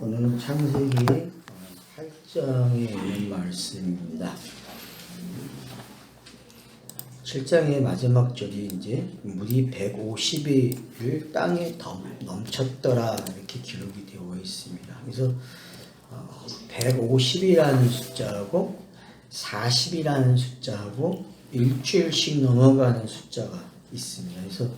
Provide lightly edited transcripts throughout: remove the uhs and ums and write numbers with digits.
오늘은 창세기 8장에 있는 말씀입니다. 7장의 마지막 절이 이제 물이 150일을 땅에 넘쳤더라 이렇게 기록이 되어 있습니다. 그래서 150이라는 숫자하고 40이라는 숫자하고 일주일씩 넘어가는 숫자가 있습니다. 그래서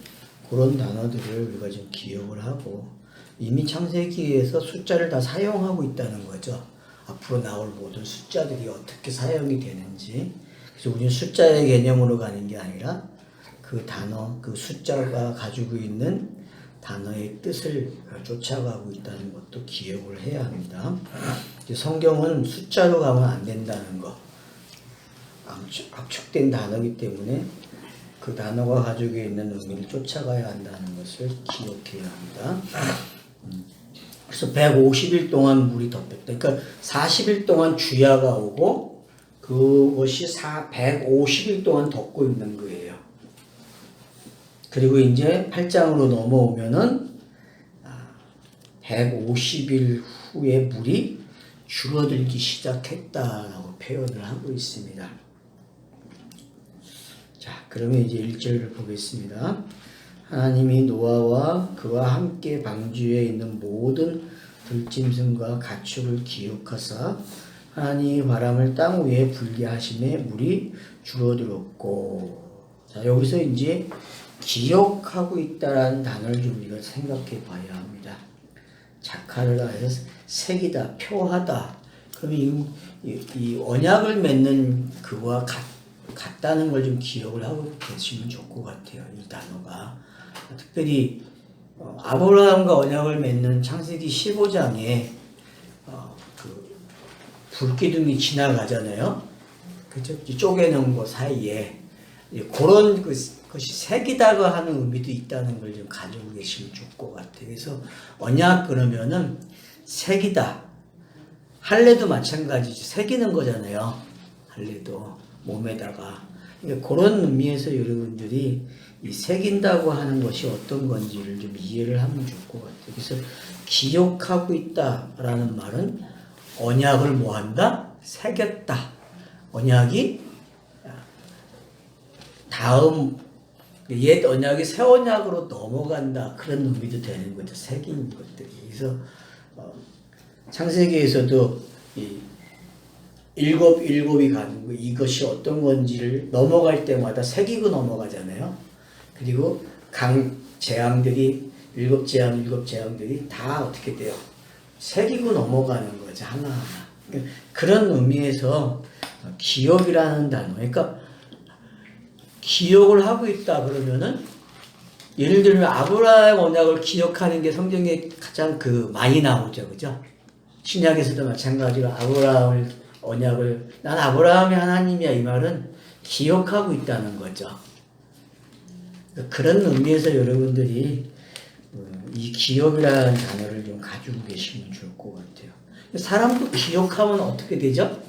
그런 단어들을 우리가 좀 기억을 하고 이미 창세기에서 숫자를 다 사용하고 있다는 거죠. 앞으로 나올 모든 숫자들이 어떻게 사용이 되는지. 그래서 우리는 숫자의 개념으로 가는 게 아니라 그 단어, 그 숫자가 가지고 있는 단어의 뜻을 쫓아가고 있다는 것도 기억을 해야 합니다. 성경은 숫자로 가면 안 된다는 거. 압축된 단어이기 때문에 그 단어가 가지고 있는 의미를 쫓아가야 한다는 것을 기억해야 합니다. 그래서 150일 동안 물이 덮였다. 그러니까 40일 동안 주야가 오고 그것이 150일 동안 덮고 있는 거예요. 그리고 이제 8장으로 넘어오면은 150일 후에 물이 줄어들기 시작했다라고 표현을 하고 있습니다. 자, 그러면 이제 1절을 보겠습니다. 하나님이 노아와 그와 함께 방주에 있는 모든 들짐승과 가축을 기억하사 하나님이 바람을 땅 위에 불게 하심에 물이 줄어들었고. 자, 여기서 이제 기억하고 있다라는 단어를 좀 우리가 생각해 봐야 합니다. 작화를 해서 색이다, 표하다. 그러면 이 언약을 맺는 그와 같다는 걸 좀 기억을 하고 계시면 좋을 것 같아요. 이 단어가. 특별히 아브라함과 언약을 맺는 창세기 15장에 그 불기둥이 지나가잖아요. 그죠? 쪼개놓은 거 사이에 그런 것이 색이다가 하는 의미도 있다는 걸 좀 가지고 계시면 좋을 것 같아요. 그래서 언약 그러면은 색이다. 할례도 마찬가지죠. 새기는 거잖아요. 할례도 몸에다가. 그러니까 그런 의미에서 여러분들이 이 새긴다고 하는 것이 어떤 건지를 좀 이해를 하면 좋을 것 같아요. 그래서 기억하고 있다라는 말은 언약을 뭐한다? 새겼다. 언약이 다음 옛 언약이 새 언약으로 넘어간다. 그런 의미도 되는 거죠. 새긴 것들이. 그래서 창세기에서도 이 일곱이 가는 거 이것이 어떤 건지를 넘어갈 때마다 새기고 넘어가잖아요. 그리고 재앙들이 일곱 재앙들이 다 어떻게 돼요? 새기고 넘어가는 거죠. 하나하나. 그런 의미에서 기억이라는 단어. 그러니까 기억을 하고 있다 그러면은 예를 들면 아브라함 언약을 기억하는 게 성경에 가장 많이 나오죠. 그죠? 신약에서도 마찬가지로 아브라함 언약을 난 아브라함의 하나님이야 이 말은 기억하고 있다는 거죠. 그런 의미에서 여러분들이 이 기억이라는 단어를 좀 가지고 계시면 좋을 것 같아요. 사람도 기억하면 어떻게 되죠?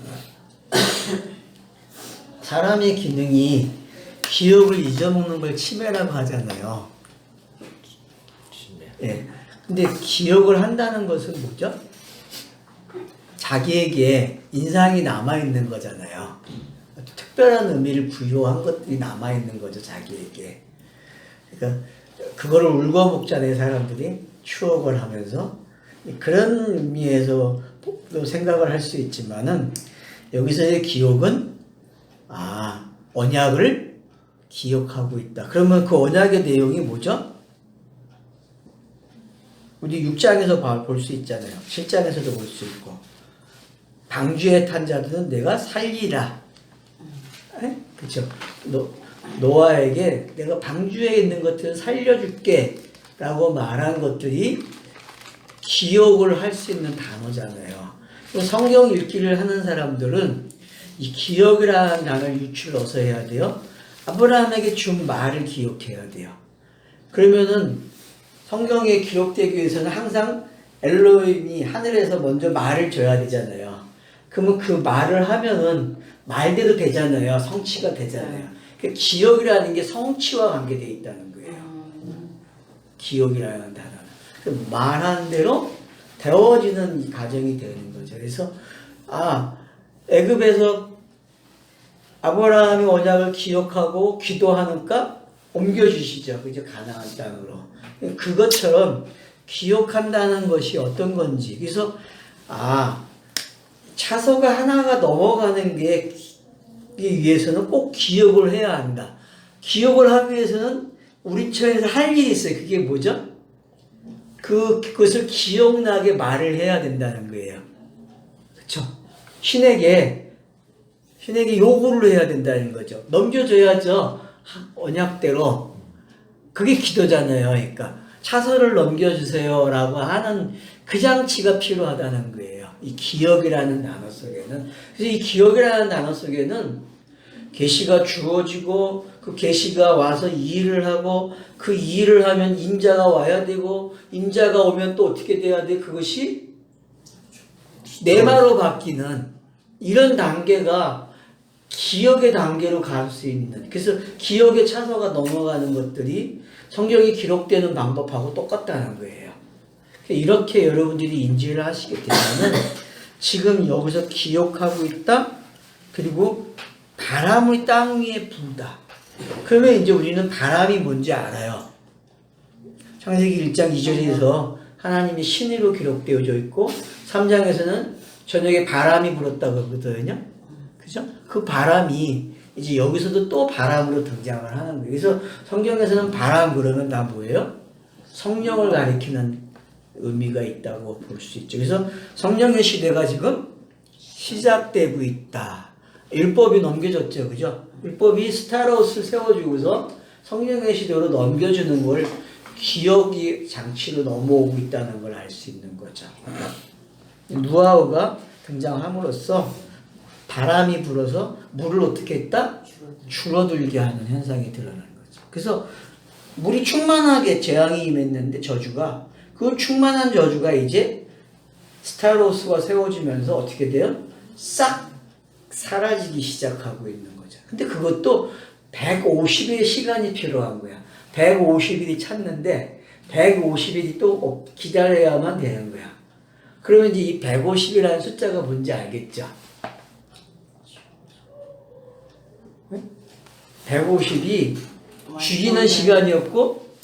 사람의 기능이 기억을 잊어먹는 걸 치매라고 하잖아요. 예. 근데 기억을 한다는 것은 뭐죠? 자기에게 인상이 남아있는 거잖아요. 특별한 의미를 부여한 것들이 남아있는 거죠, 자기에게. 그러니까, 그거를 울고복자네 사람들이 추억을 하면서 그런 의미에서 또 생각을 할 수 있지만은 여기서의 기억은, 언약을 기억하고 있다. 그러면 그 언약의 내용이 뭐죠? 우리 6장에서 볼 수 있잖아요. 7장에서도 볼 수 있고. 방주에 탄 자들은 내가 살리라. 그렇죠? 노아에게 내가 방주에 있는 것들을 살려줄게 라고 말한 것들이 기억을 할 수 있는 단어잖아요. 성경 읽기를 하는 사람들은 이 기억이라는 단어를 유출해서 해야 돼요. 아브라함에게 준 말을 기억해야 돼요. 그러면은 성경에 기록되기 위해서는 항상 엘로힘이 하늘에서 먼저 말을 줘야 되잖아요. 그러면 그 말을 하면은 말대로 되잖아요. 성취가 되잖아요. 그 기억이라는 게 성취와 관계되어 있다는 거예요. 기억이라는 단어는. 말하는 대로 되어지는 이 과정이 되는 거죠. 그래서 애굽에서 아브라함이 언약을 기억하고 기도하니까 옮겨주시죠. 그죠? 가나안 땅으로. 그것처럼 기억한다는 것이 어떤 건지. 그래서 차서가 하나가 넘어가는 게 위해서는 꼭 기억을 해야 한다. 기억을 하기 위해서는 우리 처에서 할 일이 있어요. 그게 뭐죠? 그것을 기억나게 말을 해야 된다는 거예요. 그렇죠? 신에게 요구를 해야 된다는 거죠. 넘겨줘야죠. 언약대로. 그게 기도잖아요. 그러니까 차서를 넘겨주세요라고 하는 그 장치가 필요하다는 거예요. 이 기억이라는 단어 속에는. 그래서 이 기억이라는 단어 속에는 계시가 주어지고 그 계시가 와서 이 일을 하고 그 일을 하면 인자가 와야 되고 인자가 오면 또 어떻게 돼야 돼? 그것이 내마로 바뀌는 이런 단계가 기억의 단계로 갈 수 있는, 그래서 기억의 차서가 넘어가는 것들이 성경이 기록되는 방법하고 똑같다는 거예요. 이렇게 여러분들이 인지를 하시게 되면 지금 여기서 기억하고 있다. 그리고 바람을 땅 위에 분다. 그러면 이제 우리는 바람이 뭔지 알아요. 창세기 1장 2절에서 하나님이 신으로 기록되어져 있고 3장에서는 저녁에 바람이 불었다고 하거든요. 그죠? 그 바람이 이제 여기서도 또 바람으로 등장을 하는 거예요. 그래서 성경에서는 바람 그러면 다 뭐예요? 성령을 가리키는 의미가 있다고 볼 수 있죠. 그래서 성령의 시대가 지금 시작되고 있다. 율법이 넘겨졌죠. 그죠? 율법이 스타로스 세워주고서 성령의 시대로 넘겨주는 걸 기억이 장치로 넘어오고 있다는 걸 알 수 있는 거죠. 누아흐가 등장함으로써 바람이 불어서 물을 어떻게 했다? 줄어들게 하는 현상이 드러나는 거죠. 그래서 물이 충만하게 재앙이 임했는데 저주가, 그 충만한 저주가 이제 스타로스가 세워지면서 어떻게 돼요? 싹 사라지기 시작하고 있는 거죠. 근데 그것도 150일의 시간이 필요한 거야. 150일이 찼는데 150일이 또 기다려야만 되는 거야. 그러면 이제 이 150이라는 숫자가 뭔지 알겠죠? 150이 죽이는 시간이었고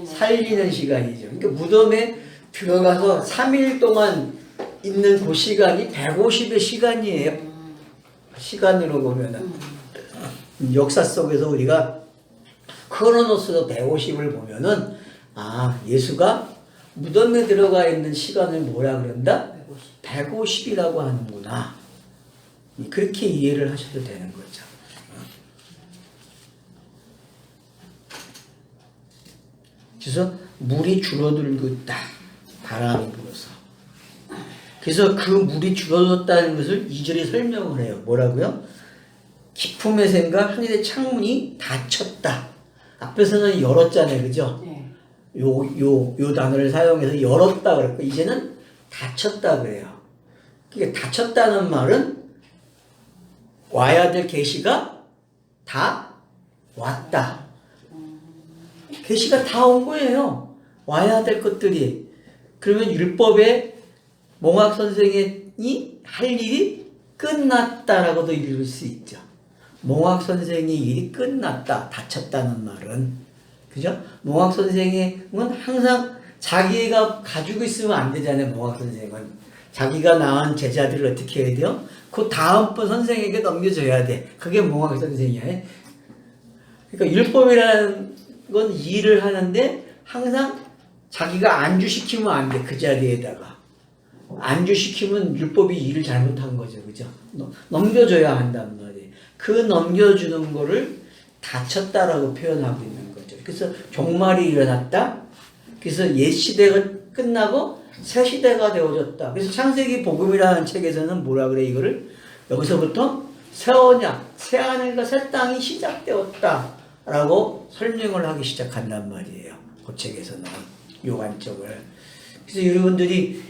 살리는 시간이죠. 그러니까 무덤에 들어가서 3일 동안 있는 그 시간이 150의 시간이에요. 시간으로 보면은 역사 속에서 우리가 크로노스로 150을 보면은 예수가 무덤에 들어가 있는 시간을 뭐라 그런다? 150이라고 하는구나. 그렇게 이해를 하셔도 되는 거죠. 그래서 물이 줄어들고 있다. 바람이 불어서. 그래서 그 물이 줄어들었다는 것을 2절에 설명을 해요. 뭐라고요? 기품의 생각 하늘의 창문이 닫혔다. 앞에서는 열었잖아요. 그죠? 네. 요 단어를 사용해서 열었다 그랬고, 이제는 닫혔다 그래요. 그러니까 닫혔다는 말은 와야 될 계시가 다 왔다. 계시가 다 온 거예요. 와야 될 것들이. 그러면 율법의 몽학 선생이 할 일이 끝났다라고도 읽을 수 있죠. 몽학 선생의 일이 끝났다. 닫혔다는 말은. 그죠? 몽학 선생은 항상 자기가 가지고 있으면 안 되잖아요. 몽학 선생은. 자기가 낳은 제자들을 어떻게 해야 돼요? 그 다음번 선생에게 넘겨줘야 돼. 그게 몽학 선생이야. 그러니까 율법이라는 건 일을 하는데 항상 자기가 안주시키면 안 돼. 그 자리에다가. 안주시키면 율법이 일을 잘못한 거죠. 그죠? 넘겨줘야 한단 말이에요. 그 넘겨주는 거를 닫혔다라고 표현하고 있는 거죠. 그래서 종말이 일어났다. 그래서 옛 시대가 끝나고 새 시대가 되어졌다. 그래서 창세기 복음이라는 책에서는 뭐라 그래? 이거를 여기서부터 새 언약, 새 하늘과 새 땅이 시작되었다 라고 설명을 하기 시작한단 말이에요. 그 책에서는 요 관점을. 그래서 여러분들이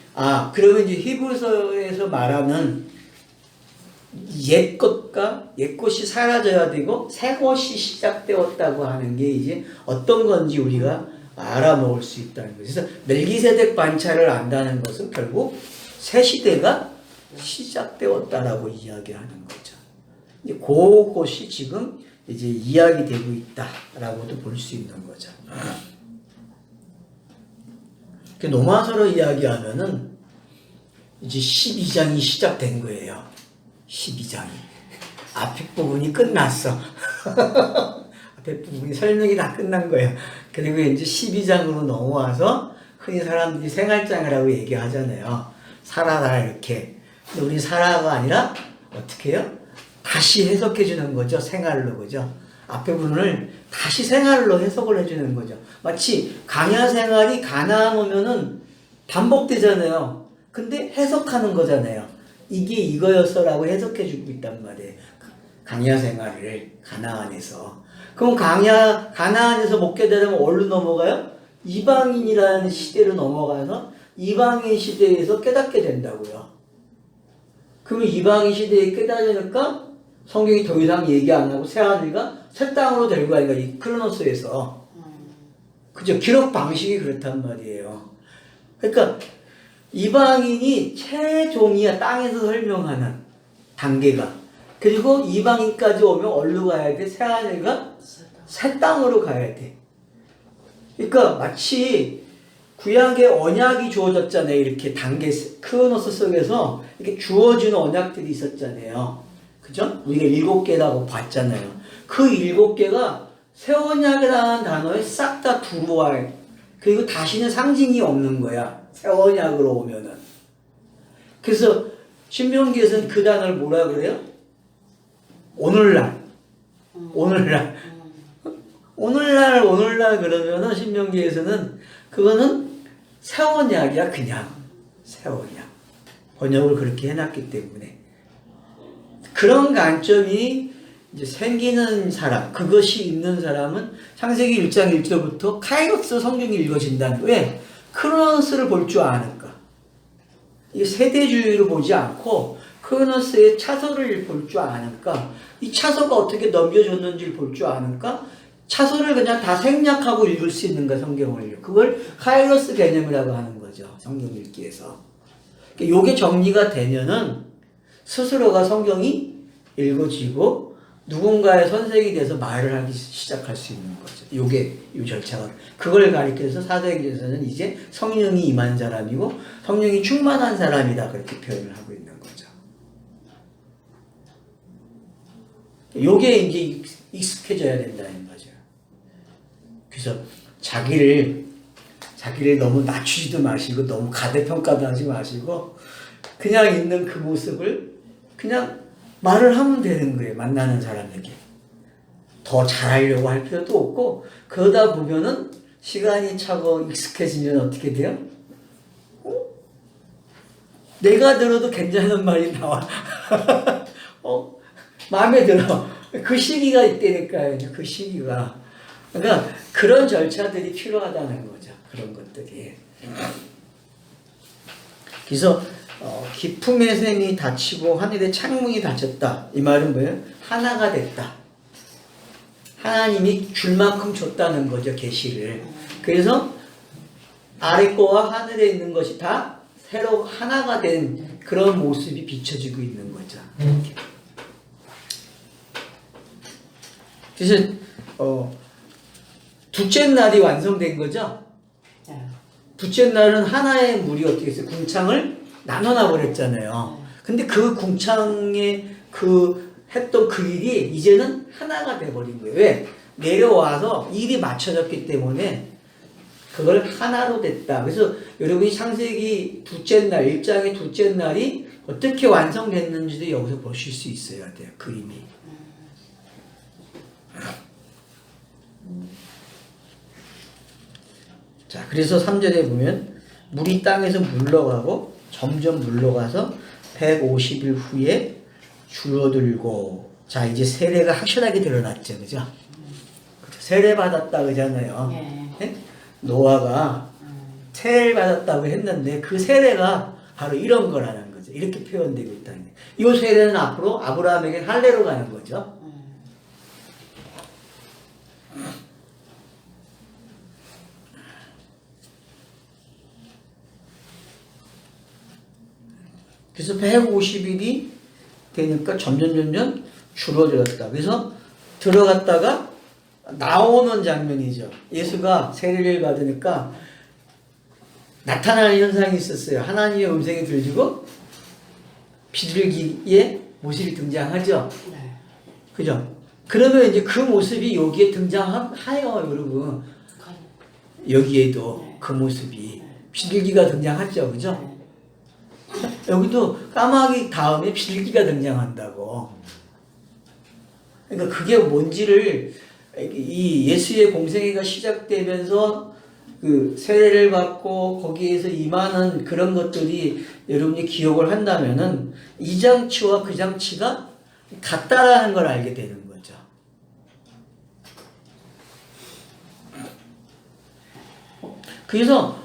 그러면 이제 히브리서에서 말하는 옛 것이 사라져야 되고 새 것이 시작되었다고 하는 게 이제 어떤 건지 우리가 알아먹을 수 있다는 거죠. 그래서 멜기세덱 반차를 안다는 것은 결국 새 시대가 시작되었다라고 이야기하는 거죠. 그것이 지금 이제 이야기되고 있다라고도 볼 수 있는 거죠. 노마서로 이야기하면은 이제 12장이 시작된 거예요. 12장이. 앞에 부분이 끝났어. 앞에 부분이 설명이 다 끝난 거예요. 그리고 이제 12장으로 넘어와서 흔히 사람들이 생활장이라고 얘기하잖아요. 살아라 이렇게. 근데 우리 살아가 아니라 어떻게 해요? 다시 해석해 주는 거죠. 생활로. 그죠? 앞에 부분을 다시 생활로 해석을 해주는 거죠. 마치 광야 생활이 가나안 오면은 반복되잖아요. 근데 해석하는 거잖아요. 이게 이거였어라고 해석해 주고 있단 말이에요. 광야 생활을 가나안에서. 그럼 가나안에서 못 깨달으면 어디로 넘어가요? 이방인이라는 시대로 넘어가서 이방인 시대에서 깨닫게 된다고요. 그러면 이방인 시대에 깨달으니까 성경이 더 이상 얘기 안 하고 새하늘과 새 땅으로 데리고 가니까 이 크로노스에서. 그죠? 기록 방식이 그렇단 말이에요. 그러니까 이방인이 최종이야. 땅에서 설명하는 단계가. 그리고 이방인까지 오면 어디로 가야 돼? 새하늘과 새 땅으로 가야 돼. 그러니까 마치 구약의 언약이 주어졌잖아요. 이렇게 단계 크로노스 속에서 이렇게 주어지는 언약들이 있었잖아요. 그죠? 우리가 7개라고 봤잖아요. 그 7개가 새 언약이라는 단어에 싹 다 들어와요. 그리고 다시는 상징이 없는 거야. 새 언약으로 오면은. 그래서 신명기에서는 그 단어를 뭐라 그래요? 오늘날. 오늘날 그러면은 신명기에서는 그거는 새 언약이야. 그냥 새 언약. 번역을 그렇게 해놨기 때문에. 그런 관점이 이제 생기는 사람, 그것이 있는 사람은 창세기 1장 1절부터 카이로스 성경이 읽어진다는 거예요. 왜? 크로노스를 볼 줄 아니까. 이 세대주의로 보지 않고 크로노스의 차서를 볼 줄 아니까, 이 차서가 어떻게 넘겨줬는지를 볼 줄 아니까 차서를 그냥 다 생략하고 읽을 수 있는 거야, 성경을. 그걸 카이로스 개념이라고 하는 거죠, 성경 읽기에서. 요게 정리가 되면은 스스로가 성경이 읽어지고 누군가의 선생이 돼서 말을 하기 시작할 수 있는 거죠. 요게 이 절차가. 그걸 가리켜서 사도행전에서는 이제 성령이 임한 사람이고 성령이 충만한 사람이다, 그렇게 표현을 하고 있는 거죠. 요게 이제 익숙해져야 된다는 거죠. 그래서 자기를 너무 낮추지도 마시고 너무 가대평가도 하지 마시고 그냥 있는 그 모습을 그냥 말을 하면 되는 거예요. 만나는 사람에게. 더 잘하려고 할 필요도 없고, 그러다 보면은 시간이 차고 익숙해지면 어떻게 돼요? 내가 들어도 괜찮은 말이 나와. 마음에 들어. 그 시기가 있다니까요. 그 시기가. 그러니까 그런 절차들이 필요하다는 거죠. 그런 것들이. 그래서 기품의 샘이 닫히고 하늘의 창문이 닫혔다. 이 말은 뭐예요? 하나가 됐다. 하나님이 줄 만큼 줬다는 거죠, 계시를. 그래서 아래 거와 하늘에 있는 것이 다 새로 하나가 된 그런 모습이 비춰지고 있는 거죠. 그래서 둘째 날이 완성된 거죠. 둘째 날은 하나의 물이 어떻게 했어요? 궁창을 나눠놔 버렸잖아요. 근데 그 궁창에 했던 그 일이 이제는 하나가 돼버린 거예요. 왜? 내려와서 일이 맞춰졌기 때문에 그걸 하나로 됐다. 그래서 여러분이 창세기 둘째 날, 1장의 둘째 날이 어떻게 완성됐는지도 여기서 보실 수 있어야 돼요. 그림이. 자, 그래서 3절에 보면 물이 땅에서 물러가고 점점 물러가서 150일 후에 줄어들고, 자, 이제 세례가 확실하게 드러났죠. 그죠? 세례 받았다 그러잖아요. 네? 노아가 세례를 받았다고 했는데 그 세례가 바로 이런 거라는 거죠. 이렇게 표현되고 있다는 거예요. 이 세례는 앞으로 아브라함에게 할례로 가는 거죠. 그래서 150일이 되니까 점점 줄어들었다. 그래서 들어갔다가 나오는 장면이죠. 예수가 세례를 받으니까 나타나는 현상이 있었어요. 하나님의 음성이 들리고 비둘기의 모습이 등장하죠. 네. 그죠? 그러면 이제 그 모습이 여기에 등장하여 여러분. 여기에도 네. 그 모습이 네. 비둘기가 등장하죠. 그죠? 네. 여기도 까마귀 다음에 비둘기가 등장한다고. 그러니까 그게 뭔지를 이 예수의 공생애가 시작되면서 그 세례를 받고 거기에서 임하는 그런 것들이 여러분이 기억을 한다면은 이 장치와 그 장치가 같다라는 걸 알게 되는 거죠. 그래서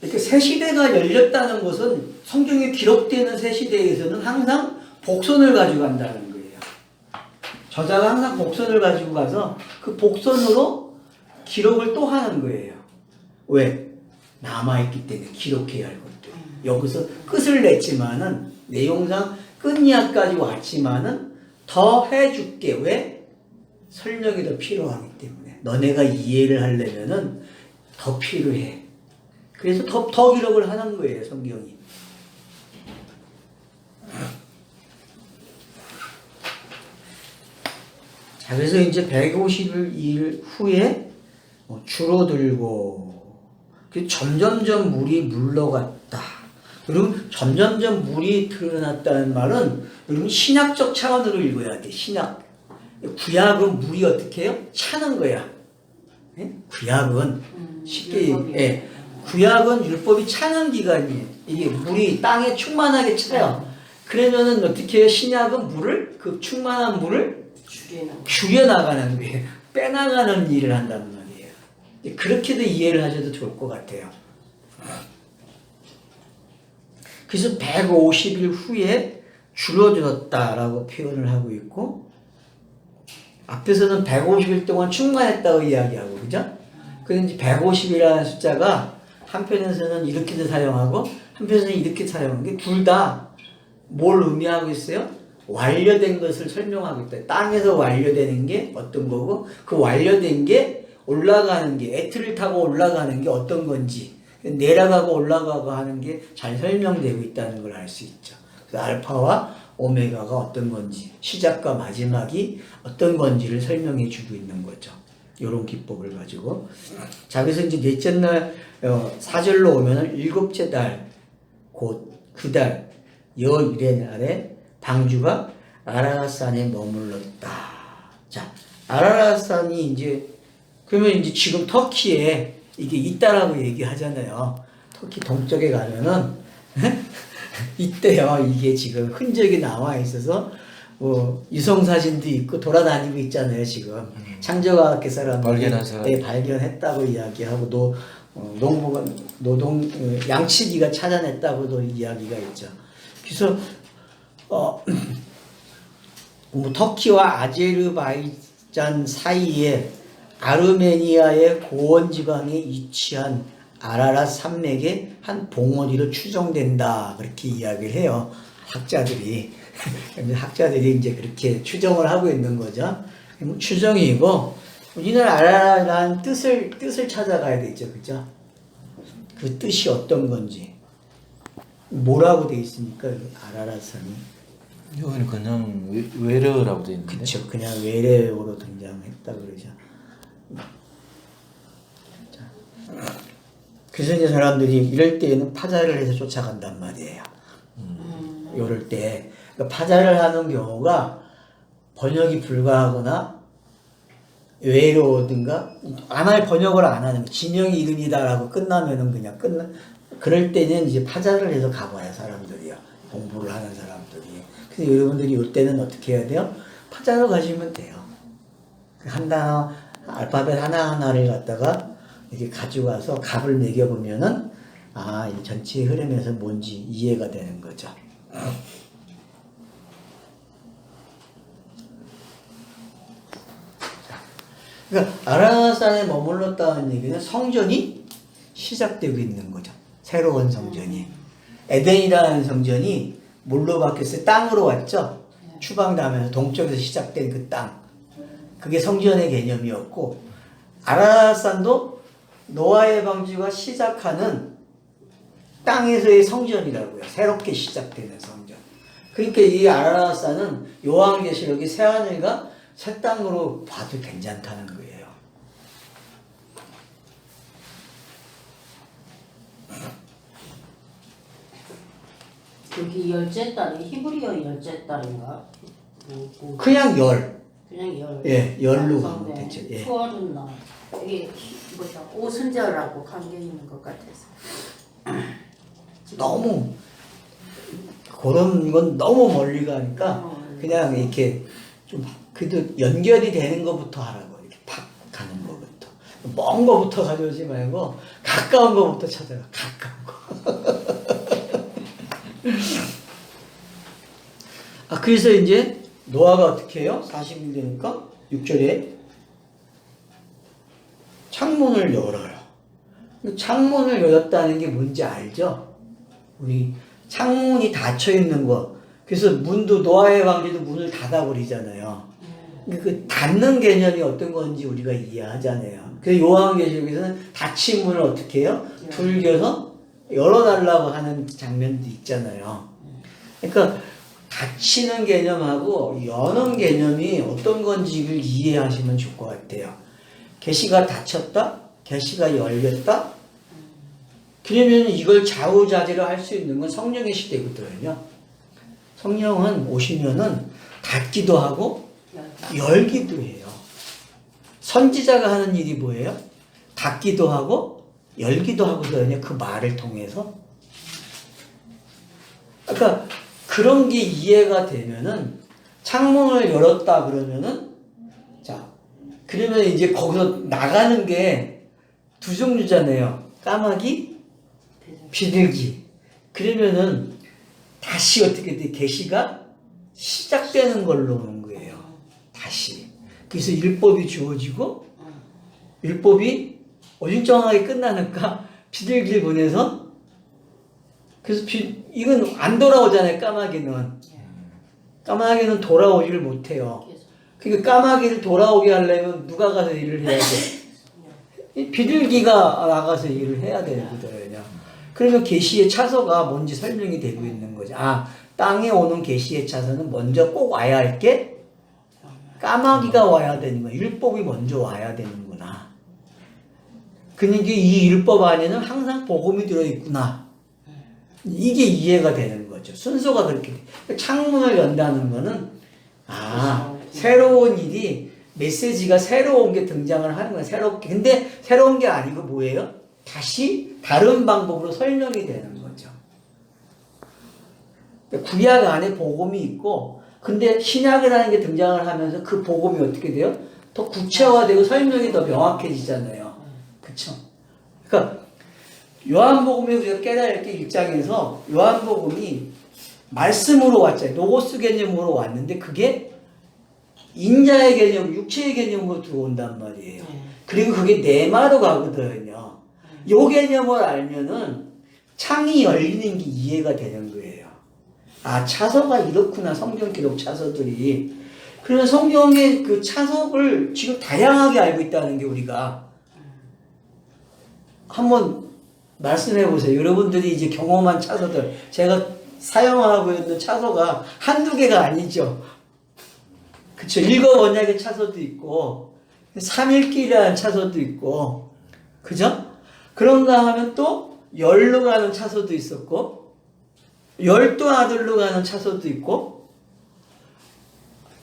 이렇게 새 시대가 열렸다는 것은 성경에 기록되는 새 시대에서는 항상 복선을 가지고 간다는 거예요. 저자가 항상 복선을 가지고 가서 그 복선으로 기록을 또 하는 거예요. 왜? 남아있기 때문에 기록해야 할 것들. 여기서 끝을 냈지만은 내용상 끝이야까지 왔지만은 더 해줄게. 왜? 설명이 더 필요하기 때문에. 너네가 이해를 하려면은 더 필요해. 그래서 더 기록을 하는 거예요, 성경이. 자, 그래서 이제 150일 후에 줄어들고, 점점점 물이 물러갔다. 그리고 점점점 물이 드러났다는 말은 여러분 신학적 차원으로 읽어야 돼. 신학. 구약은 물이 어떻게 해요? 차는 거야. 예? 구약은 쉽게 예. 구약은 율법이 차는 기간이에요. 이게 물이 땅에 충만하게 차요. 그러면은 어떻게 해요? 신약은 물을 그 충만한 물을 줄여나가는 거예요. 빼나가는 일을 한다는 말이에요. 그렇게도 이해를 하셔도 좋을 것 같아요. 그래서 150일 후에 줄어들었다라고 표현을 하고 있고, 앞에서는 150일 동안 충만했다고 이야기하고, 그죠? 그런데 150이라는 숫자가 한편에서는 이렇게도 사용하고 한편에서는 이렇게 사용하는 게 둘 다 뭘 의미하고 있어요? 완료된 것을 설명하고 있다. 땅에서 완료되는 게 어떤 거고 그 완료된 게 올라가는 게 애틀을 타고 올라가는 게 어떤 건지 내려가고 올라가고 하는 게 잘 설명되고 있다는 걸 알 수 있죠. 그래서 알파와 오메가가 어떤 건지 시작과 마지막이 어떤 건지를 설명해 주고 있는 거죠. 이런 기법을 가지고. 자, 그래서 이제 넷째 날 4절로 오면은 일곱째 달 곧 그 달 여일의 날에 방주가 아라랏산에 머물렀다. 자, 아라랏산이 이제 그러면 이제 지금 터키에 이게 있다라고 얘기하잖아요. 터키 동쪽에 가면은 있대요. 이게 지금 흔적이 남아 있어서 유성 사진도 있고 돌아다니고 있잖아요. 지금 창조과학계 사람들이 발견했다고 이야기하고 농부가 양치기가 찾아냈다고도 이야기가 있죠. 그래서 터키와 아제르바이잔 사이에 아르메니아의 고원 지방에 위치한 아라랏 산맥의 한 봉우리로 추정된다. 그렇게 이야기를 해요. 학자들이. 학자들이 이제 그렇게 추정을 하고 있는 거죠. 추정이고, 우리는 아라랏이라는 뜻을 찾아가야 되죠. 그죠? 그 뜻이 어떤 건지. 뭐라고 돼 있습니까? 아라랏산이. 이거는 그냥 외래어라고 돼 있는데. 그쵸. 그냥 외래어로 등장했다 그러죠. 그래서 이제 사람들이 이럴 때에는 파자를 해서 쫓아간단 말이에요. 이럴 때. 그러니까 파자를 하는 경우가 번역이 불가하거나 외로든가 아예 번역을 안 하는 지명이 이름이다라고 끝나면은 그냥 그럴 때는 이제 파자를 해서 가봐요. 사람들이요. 공부를 하는 사람들이. 그래서 여러분들이 올 때는 어떻게 해야 돼요? 파자로 가시면 돼요. 한 단어, 알파벳 하나하나를 갖다가 이렇게 가져가서 값을 매겨보면은, 이 전체 흐름에서 뭔지 이해가 되는 거죠. 그러니까, 아라삿산에 머물렀다는 얘기는 성전이 시작되고 있는 거죠. 새로운 성전이. 에덴이라는 성전이 뭘로 바뀌었어요? 땅으로 왔죠? 추방당하면서 동쪽에서 시작된 그 땅. 그게 성전의 개념이었고, 아라рат산도 노아의 방주가 시작하는 땅에서의 성전이라고요. 새롭게 시작되는 성전. 그러니까 이 아라рат산은 요한계시록이 새하늘과 새 땅으로 봐도 괜찮다는 거예요. 여기 열째 달이 히브리어 열째 달인가? 그냥 열. 그냥 열. 예, 열로 아, 가면 네. 되죠. 예. 추월은 날. 이게 뭐죠? 오순절하고 관계 있는 것 같아서. 너무 그런 건 너무 멀리 가니까 그냥 이렇게 좀 그래도 연결이 되는 것부터 하라고 이렇게 팍 가는 것부터 먼 것부터 가져오지 말고 가까운 것부터 찾아가. 가까운 거. 아 그래서 이제 노아가 어떻게 해요? 40일 되니까 6절에 창문을 열어요. 창문을 열었다는 게 뭔지 알죠? 우리 창문이 닫혀 있는 거. 그래서 문도 노아의 방주도 문을 닫아버리잖아요. 그 닫는 개념이 어떤 건지 우리가 이해하잖아요. 그래서 요한계시록에서는 닫힌 문을 어떻게 해요? 불겨서 열어달라고 하는 장면도 있잖아요. 그러니까 닫히는 개념하고 여는 개념이 어떤 건지를 이해하시면 좋을 것 같아요. 계시가 닫혔다? 계시가 열렸다? 그러면 이걸 좌우자재로 할 수 있는 건 성령의 시대거든요. 성령은 오시면은 닫기도 하고 열기도 해요. 선지자가 하는 일이 뭐예요? 닫기도 하고 열기도 하거든요. 그 말을 통해서. 그러니까 그런 게 이해가 되면은 창문을 열었다 그러면은 자 그러면 이제 거기서 나가는 게 두 종류잖아요. 까마귀, 비둘기. 그러면은 다시 어떻게 돼? 계시가 시작되는 걸로 오는 거예요. 다시. 그래서 율법이 주어지고 율법이 어중쩡하게 끝나니까 비둘기를 보내서 그래서 이건 안 돌아오잖아요. 까마귀는. 까마귀는 돌아오지를 못해요. 그러니까 까마귀를 돌아오게 하려면 누가 가서 일을 해야 돼? 비둘기가 나가서 일을 해야 되거든요. 그러면 계시의 차서가 뭔지 설명이 되고 있는 거죠. 아, 땅에 오는 계시의 차서는 먼저 꼭 와야 할 게 까마귀가 와야 되는 거야. 율법이 먼저 와야 되는구나. 그러니까 이 율법 안에는 항상 복음이 들어있구나. 이게 이해가 되는 거죠. 순서가 그렇게 돼. 창문을 연다는 거는 아 새로운 일이 메시지가 새로운 게 등장을 하는 거야. 새롭게. 근데 새로운 게 아니고 뭐예요? 다시 다른 방법으로 설명이 되는 거죠. 구약 안에 복음이 있고 근데 신약이라는 게 등장을 하면서 그 복음이 어떻게 돼요? 더 구체화되고 설명이 더 명확해지잖아요. 그쵸? 그러니까 요한복음에 우리가 깨달을 할 때 일장에서 요한복음이 말씀으로 왔잖아요. 로고스 개념으로 왔는데 그게 인자의 개념, 육체의 개념으로 들어온단 말이에요. 그리고 그게 내마로 가거든요. 요 개념을 알면은 창이 열리는 게 이해가 되는 거예요. 아, 차서가 이렇구나. 성경 기록 차서들이. 그래서 성경의 그 차석을 지금 다양하게 알고 있다는 게 우리가 한번 말씀해 보세요. 여러분들이 이제 경험한 차서들, 제가 사용하고 있는 차서가 한두 개가 아니죠. 그쵸. 일거 원약의 차서도 있고, 삼일기라는 차서도 있고, 그죠? 그런가 하면 또, 열로 가는 차서도 있었고, 열두 아들로 가는 차서도 있고,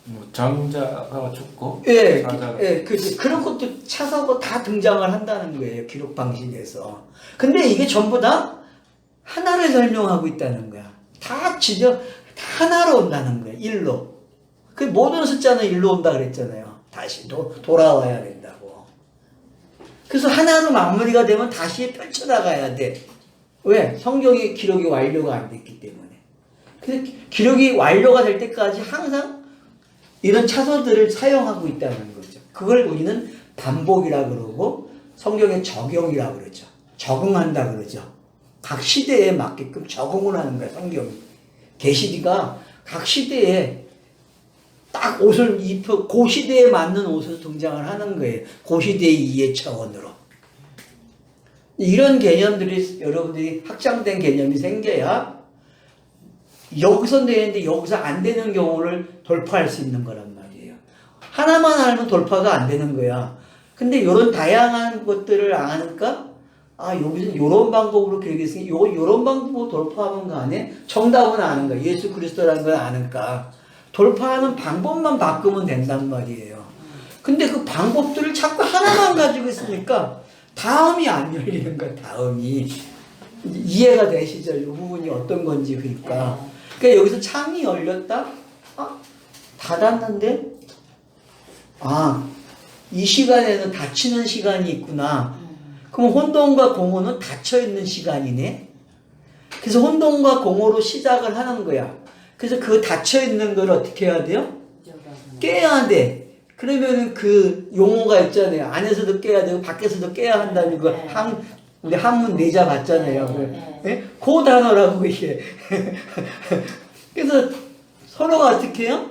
뭐 장자가 죽고 예, 사자가 예, 그런 것도 차서고 다 등장을 한다는 거예요. 기록 방식에서. 근데 이게 전부 다 하나를 설명하고 있다는 거야. 다 하나로 온다는 거야. 일로. 그 모든 숫자는 일로 온다 그랬잖아요. 다시 돌아와야 된다고. 그래서 하나로 마무리가 되면 다시 펼쳐나가야 돼. 왜? 성경의 기록이 완료가 안 됐기 때문에. 그래서 기록이 완료가 될 때까지 항상 이런 차서들을 사용하고 있다는 거죠. 그걸 우리는 반복이라 그러고 성경의 적용이라 그러죠. 적응한다 그러죠. 각 시대에 맞게끔 적응을 하는 거야, 성경이. 계시디가 각 시대에 딱 옷을 입혀 그 시대에 맞는 옷으로 등장을 하는 거예요. 그 시대의 이해 차원으로. 이런 개념들이 여러분들이 확장된 개념이 생겨야 여기서 되는데 여기서 안 되는 경우를 돌파할 수 있는 거란 말이에요. 하나만 알면 돌파가 안 되는 거야. 근데 이런 다양한 것들을 아니까 여기서 이런 방법으로 기록했으니 요런 방법으로 돌파하는 거 아니에요? 정답은 아는 거야. 예수 그리스도라는 걸 아니까. 돌파하는 방법만 바꾸면 된단 말이에요. 근데 그 방법들을 자꾸 하나만 가지고 있으니까 다음이 안 열리는 거야. 다음이. 이해가 되시죠? 이 부분이 어떤 건지. 그러니까 여기서 창이 열렸다? 닫았는데? 이 시간에는 닫히는 시간이 있구나. 그럼 혼돈과 공허는 닫혀있는 시간이네. 그래서 혼돈과 공허로 시작을 하는 거야. 그래서 그 닫혀있는 걸 어떻게 해야 돼요? 깨야 돼. 그러면은 그 용어가 있잖아요. 안에서도 깨야 되고 밖에서도 깨야 한다는 거 우리 한문 내자 봤잖아요. 그 단어라고 이게. 그래서 서로가 어떻게 해요?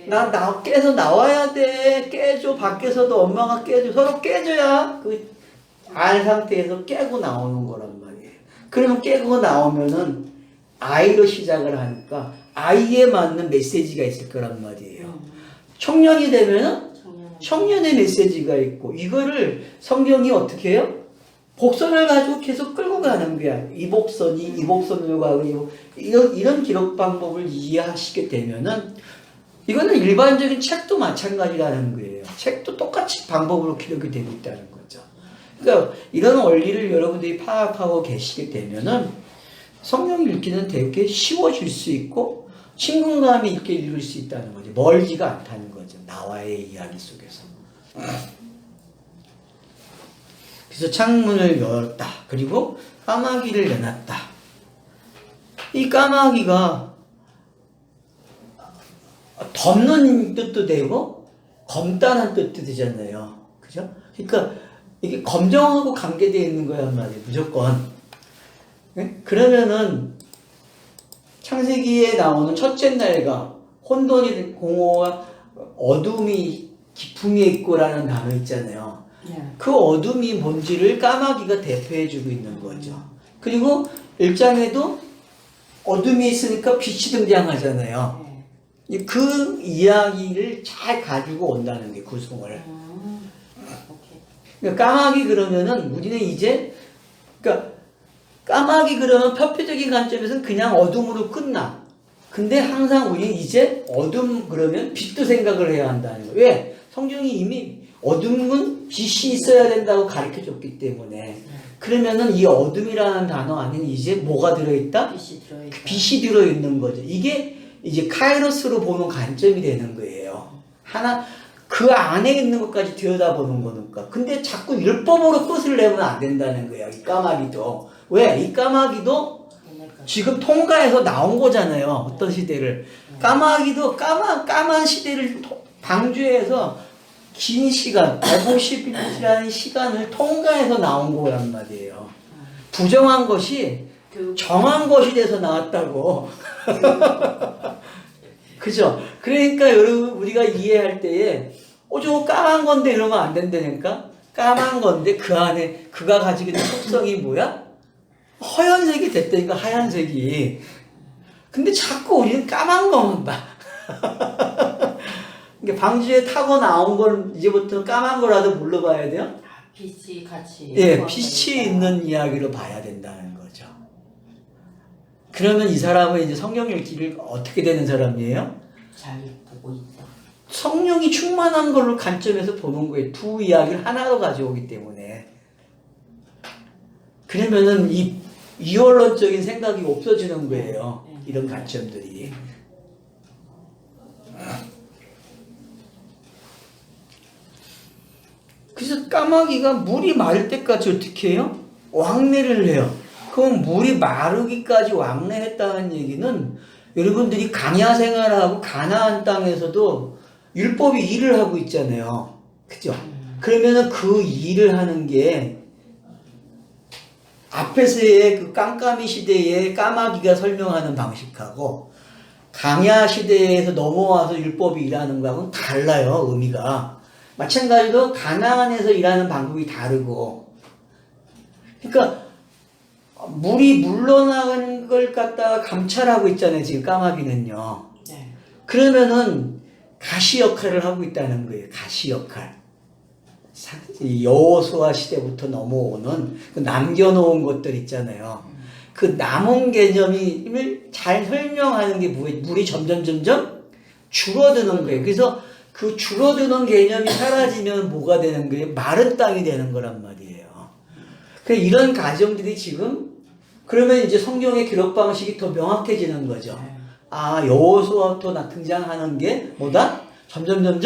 나 깨서 나와야 돼. 깨줘. 밖에서도 엄마가 깨줘. 서로 깨줘야 그 알 상태에서 깨고 나오는 거란 말이에요. 그러면 깨고 나오면은 아이로 시작을 하니까 아이에 맞는 메시지가 있을 거란 말이에요. 청년이 되면은 청년의 메시지가 있고, 이거를 성경이 어떻게 해요? 복선을 가지고 계속 끌고 가는 거야. 이 복선으로 가고, 이런 기록 방법을 이해하시게 되면은, 이거는 일반적인 책도 마찬가지라는 거예요. 책도 똑같이 방법으로 기록이 되고 있다는 거죠. 그러니까 이런 원리를 여러분들이 파악하고 계시게 되면은 성경 읽기는 되게 쉬워질 수 있고 친근감이 있게 읽을 수 있다는 거죠. 멀지가 않다는 거죠. 나와의 이야기 속에서. 그래서 창문을 열었다. 그리고 까마귀를 내놨다. 이 까마귀가 덮는 뜻도 되고 검다는 뜻도 되잖아요. 그죠? 그러니까 이게 검정하고 관계되어 있는 거란 말이에요. 무조건. 네? 그러면은 창세기에 나오는 첫째 날과 혼돈이 공허와 어둠이 기품에 있고라는 단어 있잖아요. 그 어둠이 뭔지를 까마귀가 대표해주고 있는 거죠. 그리고 1장에도 어둠이 있으니까 빛이 등장하잖아요. 그 이야기를 잘 가지고 온다는 게 구성을. 그러니까 까마귀 그러면은 우리는 이제, 그러니까 까마귀 그러면 표피적인 관점에서는 그냥 어둠으로 끝나. 근데 항상 우리는 이제 어둠 그러면 빛도 생각을 해야 한다는 거예요. 왜? 성경이 이미 어둠은 빛이 있어야 된다고 가르쳐 줬기 때문에. 그러면은 이 어둠이라는 단어 안에는 이제 뭐가 들어있다? 빛이 들어있는 거죠. 이게 이제 카이로스로 보는 관점이 되는 거예요. 그 안에 있는 것까지 들여다보는 거니까. 근데 자꾸 율법으로 끝을 내면 안 된다는 거예요. 이 까마귀도. 왜? 이 까마귀도 지금 통과해서 나온 거잖아요. 어떤 시대를. 까마귀도 까만 시대를 방주해서 긴 시간, 150일이라는 시간을 통과해서 나온 거란 말이에요. 부정한 것이 정한 것이 돼서 나왔다고. 그죠? 그러니까 여러분, 우리가 이해할 때에, 저거 까만 건데 이러면 안 된다니까? 까만 건데 그 안에 그가 가지고 있는 속성이 뭐야? 허연색이 됐다니까, 하얀색이. 근데 자꾸 우리는 까만 것만 봐. 그러니까 방주에 타고 나온 건 이제부터 까만 거라도 물러봐야 돼요? 빛이 같이. 예, 빛이 있는 이야기로 봐야 된다는 거죠. 그러면 이 사람은 이제 성경 읽기를 어떻게 되는 사람이에요? 잘 보고 있다. 성령이 충만한 걸로 관점에서 보는 거예요. 두 이야기를 하나로 가져오기 때문에. 그러면은 이 이원론적인 생각이 없어지는 거예요. 이런 관점들이. 그래서 까마귀가 물이 마를 때까지 어떻게 해요? 왕래를 해요. 그럼 물이 마르기까지 왕래했다는 얘기는 여러분들이 광야 생활하고 가나안 땅에서도 율법이 일을 하고 있잖아요. 그죠? 그러면은 그 일을 하는 게 앞에서의 그 깜깜이 시대의 까마귀가 설명하는 방식하고 강야 시대에서 넘어와서 율법이 일하는 거하고는 달라요, 의미가. 마찬가지로 가나안에서 일하는 방법이 다르고. 그러니까 물이 물러나는 걸 갖다가 감찰하고 있잖아요, 지금 까마귀는요. 네. 그러면은 가시 역할을 하고 있다는 거예요, 가시 역할. 여호수아 시대부터 넘어오는 그 남겨놓은 것들 있잖아요. 그 남은 개념을 잘 설명하는 게 뭐예요? 물이 점점 줄어드는 거예요. 그래서 그 줄어드는 개념이 사라지면 뭐가 되는 거예요? 마른 땅이 되는 거란 말이에요. 그래서 이런 가정들이 지금 그러면 이제 성경의 기록 방식이 더 명확해지는 거죠. 아, 여호수아부터 등장하는 게 뭐다? 점점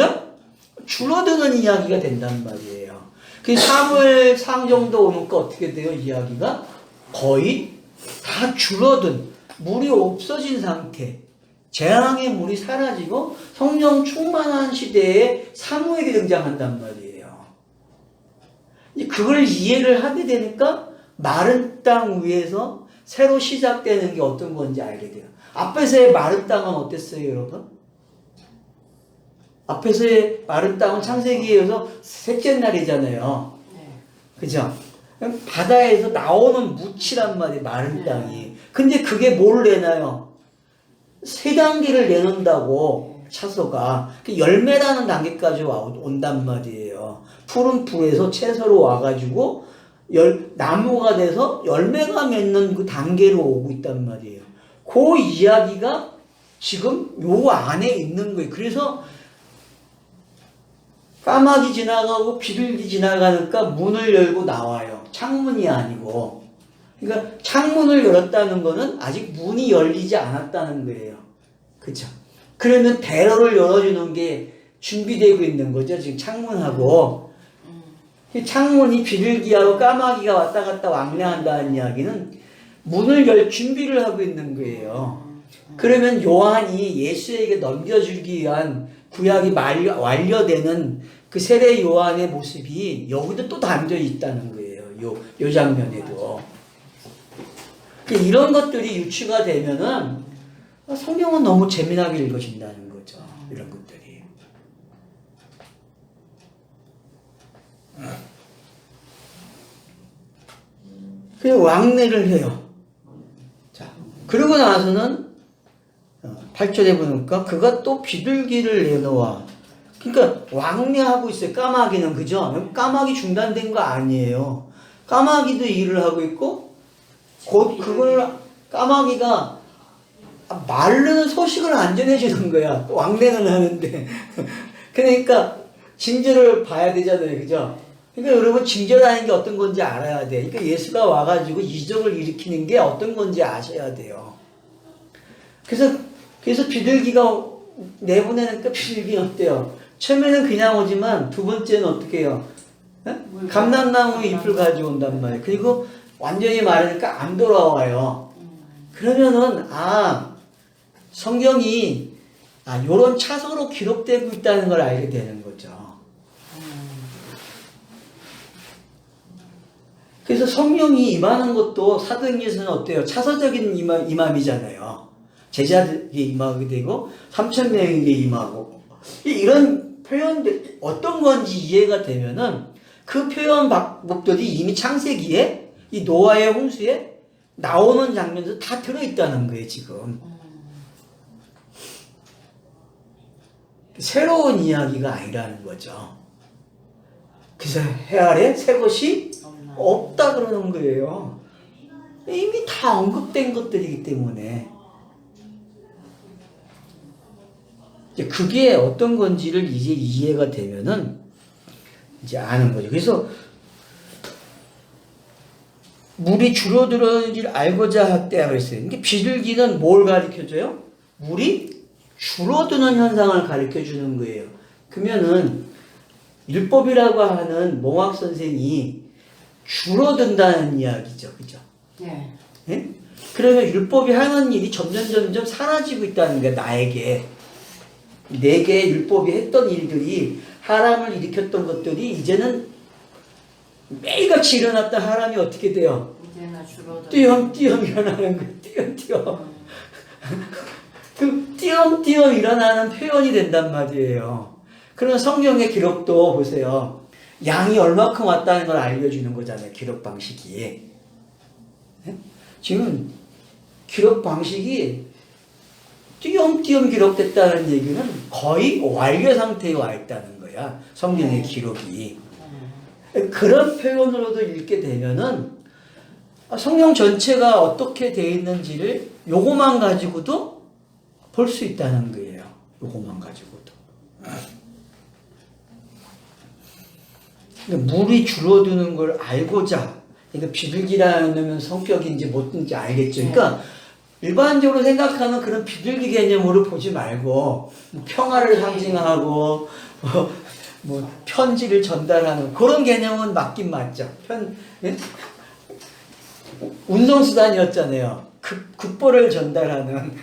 줄어드는 이야기가 된단 말이에요. 그 사무엘상 정도 오니까 어떻게 돼요? 이야기가 거의 다 줄어든, 물이 없어진 상태, 재앙의 물이 사라지고 성령 충만한 시대에 사무엘이 등장한단 말이에요. 그걸 이해를 하게 되니까 마른 땅 위에서 새로 시작되는 게 어떤 건지 알게 돼요. 앞에서의 마른 땅은 어땠어요, 여러분? 앞에서의 마른 땅은 창세기에서 셋째 날이잖아요. 그죠? 바다에서 나오는 묻히란 말이에요, 마른 땅이. 근데 그게 뭘 내나요? 세 단계를 내놓는다고, 차소가. 열매라는 단계까지 온단 말이에요. 푸른 풀에서 채소로 와가지고, 나무가 돼서 열매가 맺는 그 단계로 오고 있단 말이에요. 그 이야기가 지금 요 안에 있는 거예요. 그래서 까마귀 지나가고 비둘기 지나가니까 문을 열고 나와요. 창문이 아니고. 그러니까 창문을 열었다는 거는 아직 문이 열리지 않았다는 거예요. 그렇죠? 그러면 대로를 열어주는 게 준비되고 있는 거죠. 지금 창문하고. 창문이 비둘기하고 까마귀가 왔다 갔다 왕래한다는 이야기는 문을 열 준비를 하고 있는 거예요. 그러면 요한이 예수에게 넘겨주기 위한 구약이 완료되는 그 세례 요한의 모습이 여기도 또 담겨 있다는 거예요. 요 장면에도. 이런 것들이 유추가 되면은 성경은 너무 재미나게 읽어진다는 거죠. 이런 것들이. 그래서 왕래를 해요. 자, 그러고 나서는 8절에 보니까 그가 또 비둘기를 내놓아. 그러니까 왕래하고 있어요. 까마귀는. 그죠? 까마귀 중단된 거 아니에요. 까마귀도 일을 하고 있고 곧 그걸 까마귀가 말르는 소식을 안 전해주는 거야. 왕래는 하는데. 그러니까 징조를 봐야 되잖아요. 그죠? 그러니까 여러분 징조라는 게 어떤 건지 알아야 돼. 그러니까 예수가 와가지고 이적을 일으키는 게 어떤 건지 아셔야 돼요. 그래서 비둘기가 내보내니까 비둘기 어때요? 처음에는 그냥 오지만 두 번째는 어떻게 해요? 감람나무 잎을 가져온단 말이에요. 그리고 완전히 마르니까 안 돌아와요. 그러면은 성경이 요런 차서로 기록되고 있다는 걸 알게 되는 거죠. 그래서 성령이 임하는 것도 사도행전에서는 어때요? 차서적인 임함이잖아요. 제자들에게 임하게 되고 3,000명에게 임하고 이런 표현들 어떤 건지 이해가 되면은 그 표현 방법들이 이미 창세기에 이 노아의 홍수에 나오는 장면도 다 들어있다는 거예요, 지금. 새로운 이야기가 아니라는 거죠. 그래서 해 아래 새 것이 없다 그러는 거예요. 이미 다 언급된 것들이기 때문에. 그게 어떤 건지를 이제 이해가 되면은 이제 아는 거죠. 그래서 물이 줄어들었는지를 알고자 했대야 그랬어요. 이게 비둘기는 뭘 가르쳐줘요? 물이 줄어드는 현상을 가르쳐주는 거예요. 그러면은 율법이라고 하는 몽학 선생이 줄어든다는 이야기죠. 그죠? 네. 네? 그러면 율법이 하는 일이 점점 사라지고 있다는 거예요. 내게 율법이 했던 일들이 하람을 일으켰던 것들이 이제는 매일같이 일어났던 하람이 어떻게 돼요? 이제는 줄어들어. 띄엄띄엄 일어나는 거예요. 띄엄띄엄. 그 띄엄띄엄 일어나는 표현이 된단 말이에요. 그런 성경의 기록도 보세요. 양이 얼마큼 왔다는 걸 알려주는 거잖아요. 기록 방식이. 지금 기록 방식이 띄엄띄엄 기록됐다는 얘기는 거의 완료 상태에 와 있다는 거야. 성경의 기록이. 그런 표현으로도 읽게 되면은 성경 전체가 어떻게 되어 있는지를 요거만 가지고도 볼 수 있다는 거예요. 요거만 가지고도. 물이 줄어드는 걸 알고자, 그러니까 비둘기라는 성격인지 뭐든지 알겠죠. 그러니까 일반적으로 생각하는 그런 비둘기 개념으로 보지 말고 뭐 평화를 상징하고 뭐 편지를 전달하는 그런 개념은 맞긴 맞죠. 운송수단이었잖아요. 국보를 전달하는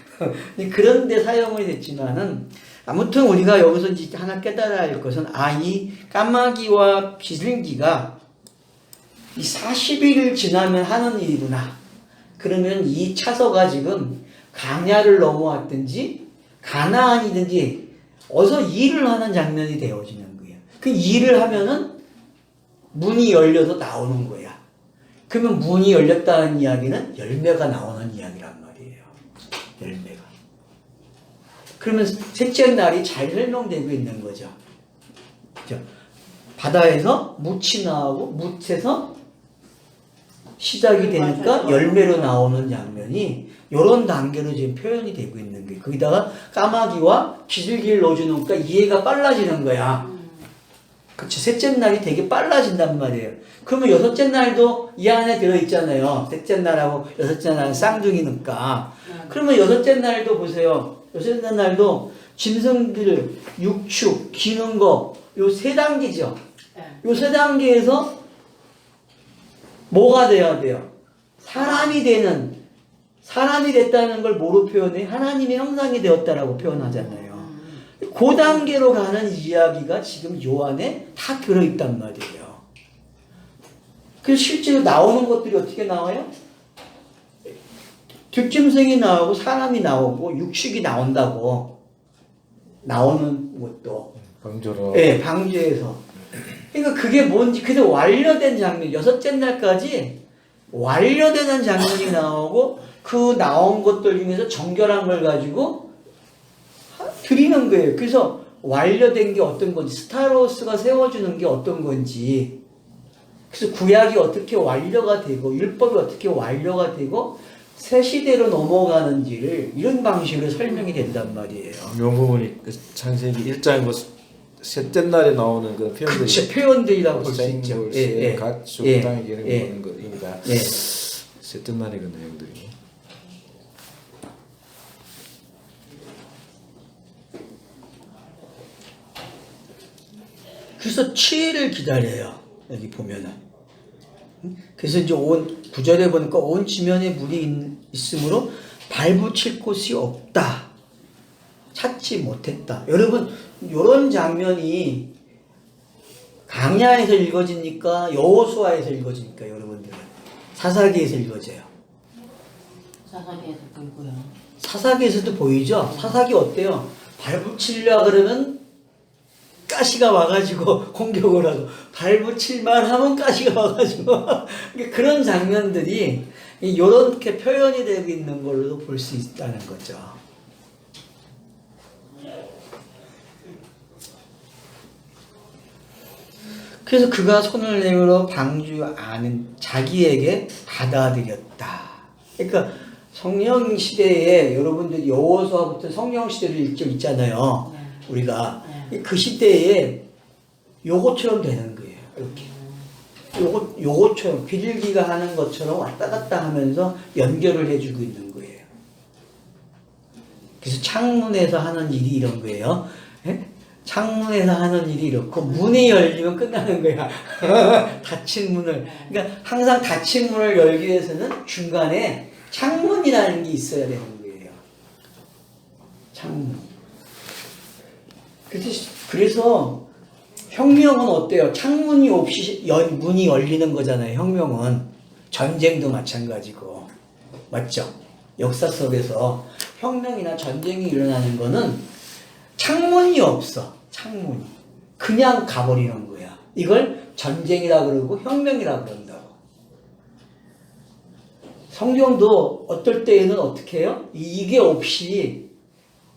그런 데 사용이 됐지만은 아무튼 우리가 여기서 이제 하나 깨달아야 할 것은 이 까마귀와 비둘기가 이 40일을 지나면 하는 일이구나. 그러면 이 차서가 지금 강야를 넘어왔든지 가나안이든지 어서 일을 하는 장면이 되어지는 거예요. 그 일을 하면은 문이 열려서 나오는 거야. 그러면 문이 열렸다는 이야기는 열매가 나오는 이야기란 말이에요. 열매가. 그러면 셋째 날이 잘 설명되고 있는 거죠. 그죠? 바다에서 묻이 나오고 묻에서 시작이 되니까 열매로 나오는 장면이 이런 단계로 지금 표현이 되고 있는 거예요. 거기다가 까마귀와 비둘기를 넣어주니까 이해가 빨라지는 거야. 그치. 셋째 날이 되게 빨라진단 말이에요. 그러면 여섯째 날도 이 안에 들어있잖아요. 셋째 날하고 여섯째 날은 쌍둥이니까. 그러면 여섯째 날도 보세요. 여섯째 날도 짐승들, 육축, 기는 거, 요 세 단계죠. 요 세 단계에서 뭐가 돼야 돼요? 사람이 됐다는 걸 뭐로 표현해? 하나님의 형상이 되었다라고 표현하잖아요. 그 단계로 가는 이야기가 지금 요 안에 다 들어있단 말이에요. 그래서 실제로 나오는 것들이 어떻게 나와요? 들짐승이 나오고 사람이 나오고 육식이 나온다고 나오는 것도 방조로. 네, 방주에서. 그러니까 그게 뭔지 그래서 완료된 장면 여섯째 날까지 완료되는 장면이 나오고 그 나온 것들 중에서 정결한 걸 가지고 드리는 거예요. 그래서 완료된 게 어떤 건지 스타로스가 세워주는 게 어떤 건지 그래서 구약이 어떻게 완료가 되고 율법이 어떻게 완료가 되고 새 시대로 넘어가는지를 이런 방식으로 설명이 된단 말이에요. 이 부분이 그 창세기 1장 그 셋째 날에 나오는 그 표현들이 그렇죠. 표현들이라고 볼 수 있죠. 생물, 가축, 땅에 기는 것입니다. 셋째 날의 그 내용들이. 그래서 7일을 기다려요. 여기 보면은. 그래서 이제 온 구절에 보니까 온 지면에 물이 있으므로 발붙일 곳이 없다. 찾지 못했다. 여러분 이런 장면이 강야에서 읽어지니까 여호수아에서 읽어지니까 여러분들은 사사기에서 읽어져요. 사사기에서 보이고요. 사사기에서도 보이죠? 사사기 어때요? 발붙이려 그러면 가시가 와가지고 공격을 하고 발붙일만 하면 가시가 와가지고 그런 장면들이 이렇게 표현이 되고 있는 걸로 볼 수 있다는 거죠. 그래서 그가 손을 내밀어 방주 안은 자기에게 받아들였다. 그러니까 성령 시대에 여러분들 여호수아부터 성령 시대를 있잖아요. 우리가 그 시대에 요것처럼 되는 거예요. 이렇게 요것처럼 비둘기가 하는 것처럼 왔다 갔다 하면서 연결을 해주고 있는 거예요. 그래서 창문에서 하는 일이 이런 거예요. 예? 창문에서 하는 일이 이렇고 문이 열리면 끝나는 거야. 닫힌 문을. 그러니까 항상 닫힌 문을 열기 위해서는 중간에 창문이라는 게 있어야 되는 거예요. 창문. 그래서 혁명은 어때요? 창문이 없이 문이 열리는 거잖아요. 혁명은. 전쟁도 마찬가지고. 맞죠? 역사 속에서 혁명이나 전쟁이 일어나는 거는 창문이 없어. 창문이. 그냥 가버리는 거야. 이걸 전쟁이라 그러고 혁명이라 그런다고. 성경도 어떨 때에는 어떻게 해요? 이게 없이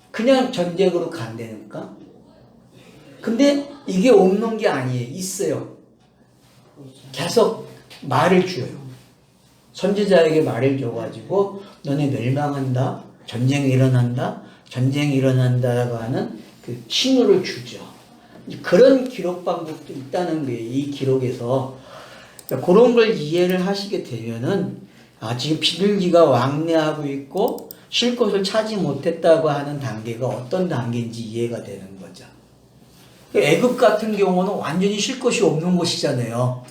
그냥 전쟁으로 간다니까. 근데 이게 없는 게 아니에요. 있어요. 계속 말을 줘요. 선지자에게 말을 줘가지고 너네 멸망한다. 전쟁이 일어난다. 전쟁이 일어난다라고 하는 그 신호를 주죠. 그런 기록 방법도 있다는 거예요. 이 기록에서. 그러니까 그런 걸 이해를 하시게 되면은 지금 비둘기가 왕래하고 있고 쉴 곳을 찾지 못했다고 하는 단계가 어떤 단계인지 이해가 되는 거죠. 애굽 같은 경우는 완전히 쉴 곳이 없는 곳이잖아요.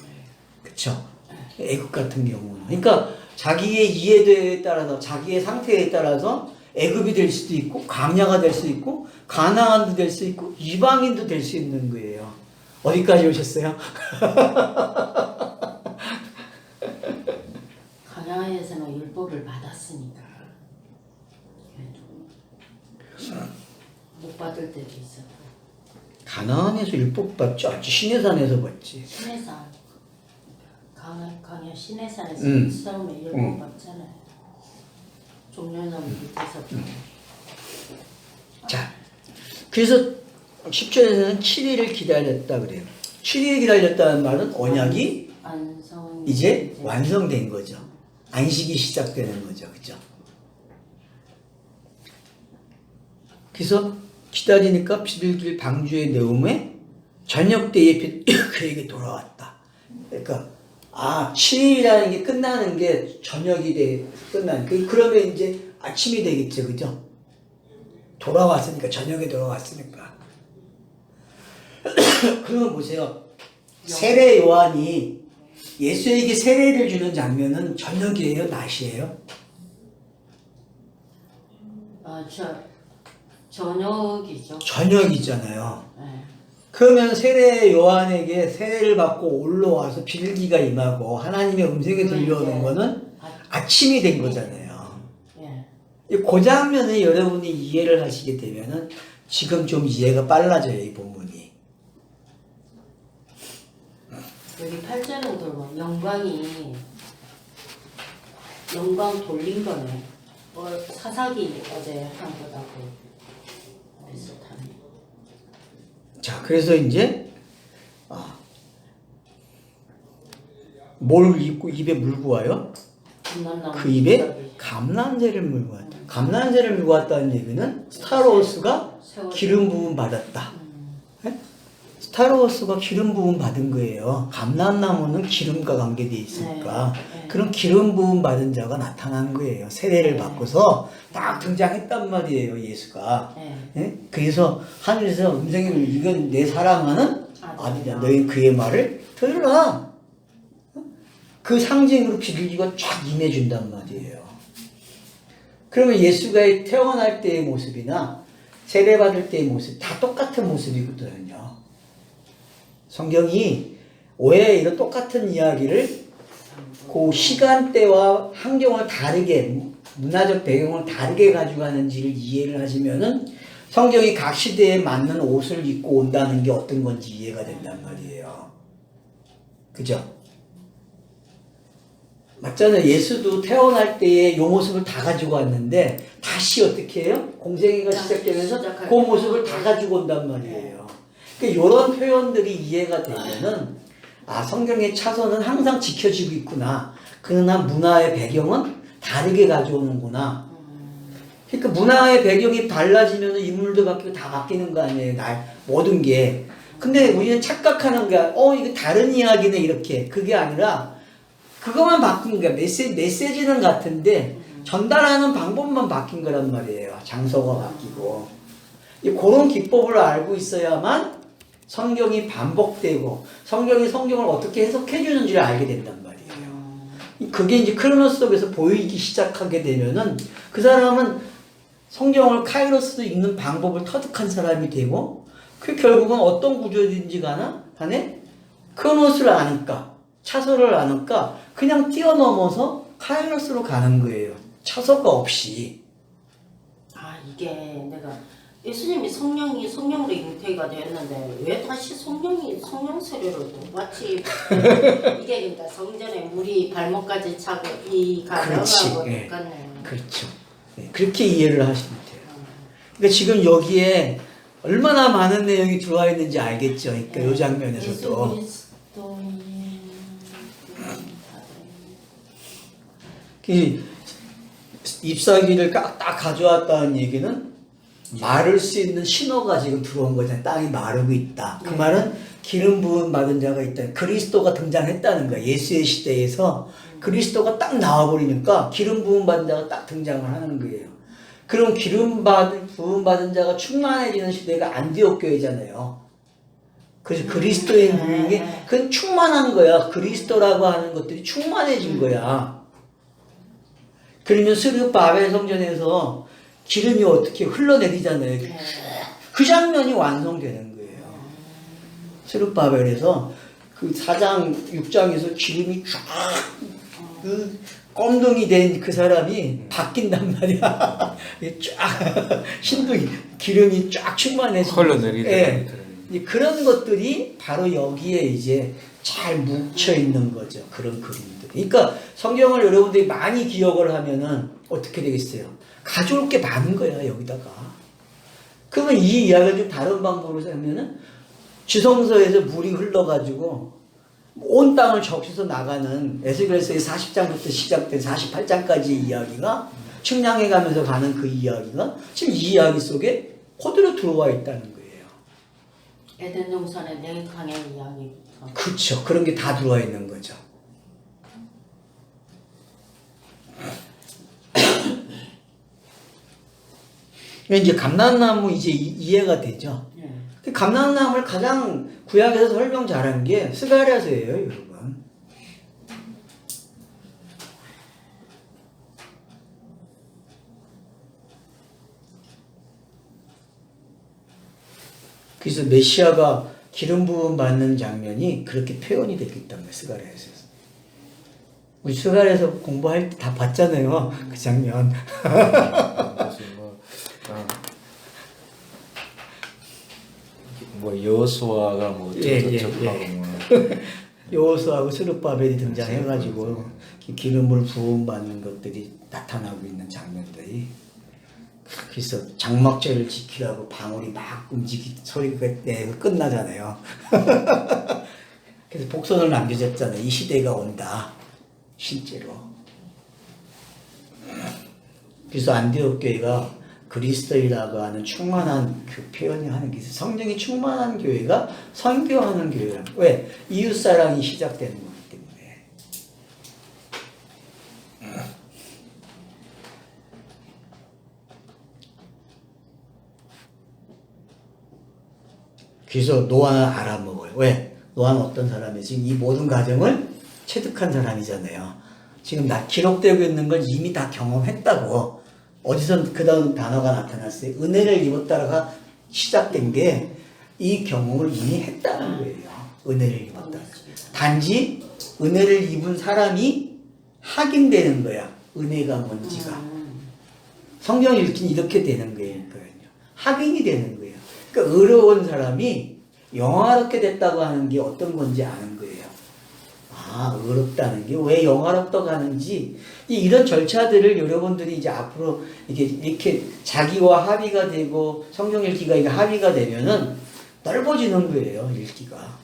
그쵸? 애굽 같은 경우는. 그러니까 자기의 이해도에 따라서 자기의 상태에 따라서 애굽이 될 수도 있고 광야가 될 수 있고 가나안도 될 수 있고 이방인도 될 수 있는 거예요. 어디까지 오셨어요? 가나안에서는 율법을 받았으니까 못 받을 때도 있었고. 가나안에서 율법 받지 않지. 시내산에서 받지. 시내산 강야 시내산에서 처음에 율법 받잖아요. 종려나무 밑에서. 자, 그래서 10절에서는 7일을 기다렸다 그래요. 7일 기다렸다는 말은 언약이 이제 완성된 거죠. 안식이 시작되는 거죠. 그죠? 그래서 기다리니까 비둘기를 방주에 넣음에 저녁 때에 그에게 돌아왔다. 그러니까 7일이라는 게 끝나는 게 저녁이 끝나는 그러면 이제 아침이 되겠죠. 그죠? 돌아왔으니까 저녁에 돌아왔으니까. 그러면 보세요. 세례 요한이 예수에게 세례를 주는 장면은 저녁이에요, 낮이에요? 저녁이죠. 저녁이잖아요. 네. 그러면 세례 요한에게 세례를 받고 올라와서 비둘기가 임하고 하나님의 음성이 들려오는 거는 아침이 된 거잖아요. 네. 그 장면을 여러분이 이해를 하시게 되면은 지금 좀 이해가 빨라져요, 이 본문이. 여기 8절은 돌고 영광 돌린 거네. 사사기 어제 한 거다고 비슷하네. 자, 그래서 이제 뭘 입에 물고 와요? 그 입에 감람새를 물고 왔다. 감람새를 물고 왔다는 얘기는 스타로스가 기름 부음 받았다. 스타로스가 기름 부음 받은 거예요. 감람나무는 기름과 관계되어 있으니까. 네. 그런 기름 부음 받은 자가 나타난 거예요. 세례를 받고서 딱 등장했단 말이에요, 예수가. 네? 그래서 하늘에서 음성이 이건 내 사랑하는 아들이야. 너희 그의 말을 들으라. 그 상징으로 비둘기가 쫙 임해준단 말이에요. 그러면 예수가 태어날 때의 모습이나 세례받을 때의 모습 다 똑같은 모습이거든요. 성경이 왜 이런 똑같은 이야기를 그 시간대와 환경을 다르게, 문화적 배경을 다르게 가지고 가는지를 이해를 하시면은 성경이 각 시대에 맞는 옷을 입고 온다는 게 어떤 건지 이해가 된단 말이에요. 그죠? 맞잖아요. 예수도 태어날 때의 요 모습을 다 가지고 왔는데 다시 어떻게 해요? 공생애가 시작되면서 그 모습을 다 가지고 온단 말이에요. 그러니까 이런 표현들이 이해가 되면은 성경의 차선은 항상 지켜지고 있구나. 그러나 문화의 배경은 다르게 가져오는구나. 그러니까 문화의 배경이 달라지면 인물도 바뀌고 다 바뀌는 거 아니에요. 모든 게. 근데 우리는 착각하는 거야. 이거 다른 이야기네 이렇게. 그게 아니라 그것만 바뀐 거야. 메시지는 같은데 전달하는 방법만 바뀐 거란 말이에요. 장소가 바뀌고. 그런 기법을 알고 있어야만 성경이 반복되고 성경을 어떻게 해석해 주는지를 알게 된단 말이에요. 그게 이제 크로노스 속에서 보이기 시작하게 되면은 그 사람은 성경을 카이로스도 읽는 방법을 터득한 사람이 되고 그 결국은 어떤 구조든지 간에 크로노스를 아니까 차소를 아니까 그냥 뛰어넘어서 카이로스로 가는 거예요. 차소가 없이. 이게 내가 예수님이 성령으로 잉태가 되었는데 왜 다시 성령 세례를 또 마치 이게 그러니까 성전에 물이 발목까지 차고 이 가정하고 예. 똑같네요. 그렇죠. 네, 그렇게 이해를 하시면 돼요. 그러니까 지금 여기에 얼마나 많은 내용이 들어와 있는지 알겠죠. 그러니까 이 장면에서도. 예수 그리스도인 잎사귀를 딱 가져왔다는 얘기는 마를 수 있는 신호가 지금 들어온 거잖아요. 땅이 마르고 있다. 그 말은 기름 부음 받은 자가 있다. 그리스도가 등장했다는 거야. 예수의 시대에서 그리스도가 딱 나와버리니까 기름 부음 받은 자가 딱 등장을 하는 거예요. 그럼 부음 받은 자가 충만해지는 시대가 안디옥 교회잖아요. 그래서 그리스도의 부흥이 그건 충만한 거야. 그리스도라고 하는 것들이 충만해진 거야. 그러면 스룹 바벨 성전에서 기름이 어떻게 흘러내리잖아요. 그 장면이 완성되는 거예요. 스룹 바벨에서 그 4장, 6장에서 기름이 쫙 그 껌둥이 된 그 사람이 바뀐단 말이야. 쫙 신둥이 기름이 쫙 충만해지고 흘러내리는 예. 그런 것들이 바로 여기에 이제 잘 뭉쳐 있는 거죠. 그런 그림들. 그러니까 성경을 여러분들이 많이 기억을 하면은 어떻게 되겠어요? 가져올 게 많은 거야, 여기다가. 그러면 이 이야기를 좀 다른 방법으로 하면은 지성소에서 물이 흘러가지고 온 땅을 적셔서 나가는 에스겔서의 40장부터 시작된 48장까지 이야기가 측량해 가면서 가는 그 이야기가 지금 이 이야기 속에 그대로 들어와 있다는 거예요. 에덴 동산의 네 강의 이야기부터. 그렇죠. 그런 게 다 들어와 있는 거죠. 이제 감람나무 이제 이해가 되죠. 감람나무를 가장 구약에서 설명 잘한 게 스가랴서예요, 여러분. 그래서 메시아가 기름 부음 받는 장면이 그렇게 표현이 되기 때문에 스가랴에서. 우리 스가랴에서 공부할 때 다 봤잖아요, 그 장면. 여호수아가 뭐 여호수아하고 스룹바벨이 등장해가지고 기름을 부음받는 것들이 나타나고 있는 장면들이. 그래서 장막절을 지키라고 방울이 막 소리가 내서 끝나잖아요. 그래서 복선을 남겨줬잖아요. 이 시대가 온다. 실제로. 그래서 안디옥 교회가 그리스도이라고 하는 충만한 그 표현이 하는 게 있어요. 성령이 충만한 교회가 선교하는 교회라고. 왜? 이웃사랑이 시작되는 거기 때문에. 그래서 노아는 알아먹어요. 왜? 노아는 어떤 사람이에요? 지금 이 모든 과정을 체득한 사람이잖아요. 지금 기록되고 있는 걸 이미 다 경험했다고. 어디서 그 다음 단어가 나타났어요? 은혜를 입었다가 시작된 게 이 경험을 이미 했다는 거예요. 은혜를 입었다. 단지 은혜를 입은 사람이 확인되는 거야. 은혜가 뭔지가. 성경 읽기는 이렇게 되는 거예요. 확인이 되는 거예요. 그러니까 의로운 사람이 영화롭게 됐다고 하는 게 어떤 건지 아는 거예요. 아, 의롭다는 게 왜 영화롭다고 하는지, 이런 절차들을 여러분들이 이제 앞으로 이렇게 자기와 합의가 되고 성경 읽기가 이게 합의가 되면은 넓어지는 거예요, 읽기가.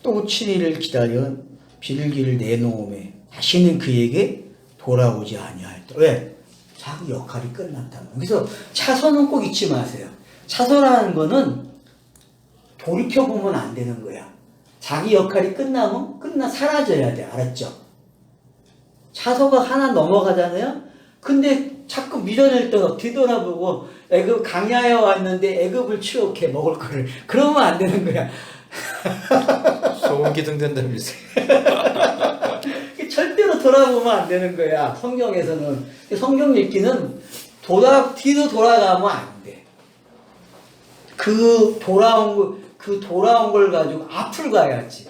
또 7일을 기다려 비둘기를 내놓음에 다시는 그에게 돌아오지 아니하였다. 왜? 자기 역할이 끝났다는 거예요. 그래서 차선은 꼭 잊지 마세요. 차선하는 거는 돌이켜보면 안 되는 거야. 자기 역할이 끝나면 사라져야 돼. 알았죠? 차소가 하나 넘어가잖아요? 근데 자꾸 밀어낼 때가 뒤돌아보고 애굽 강야에 왔는데 애굽을 추억해 먹을 거를. 그러면 안 되는 거야. 소음기둥 된다면서. 절대로 돌아보면 안 되는 거야. 성경에서는. 성경 읽기는 뒤로 돌아가면 안 돼. 그 돌아온 걸 가지고 앞을 가야지.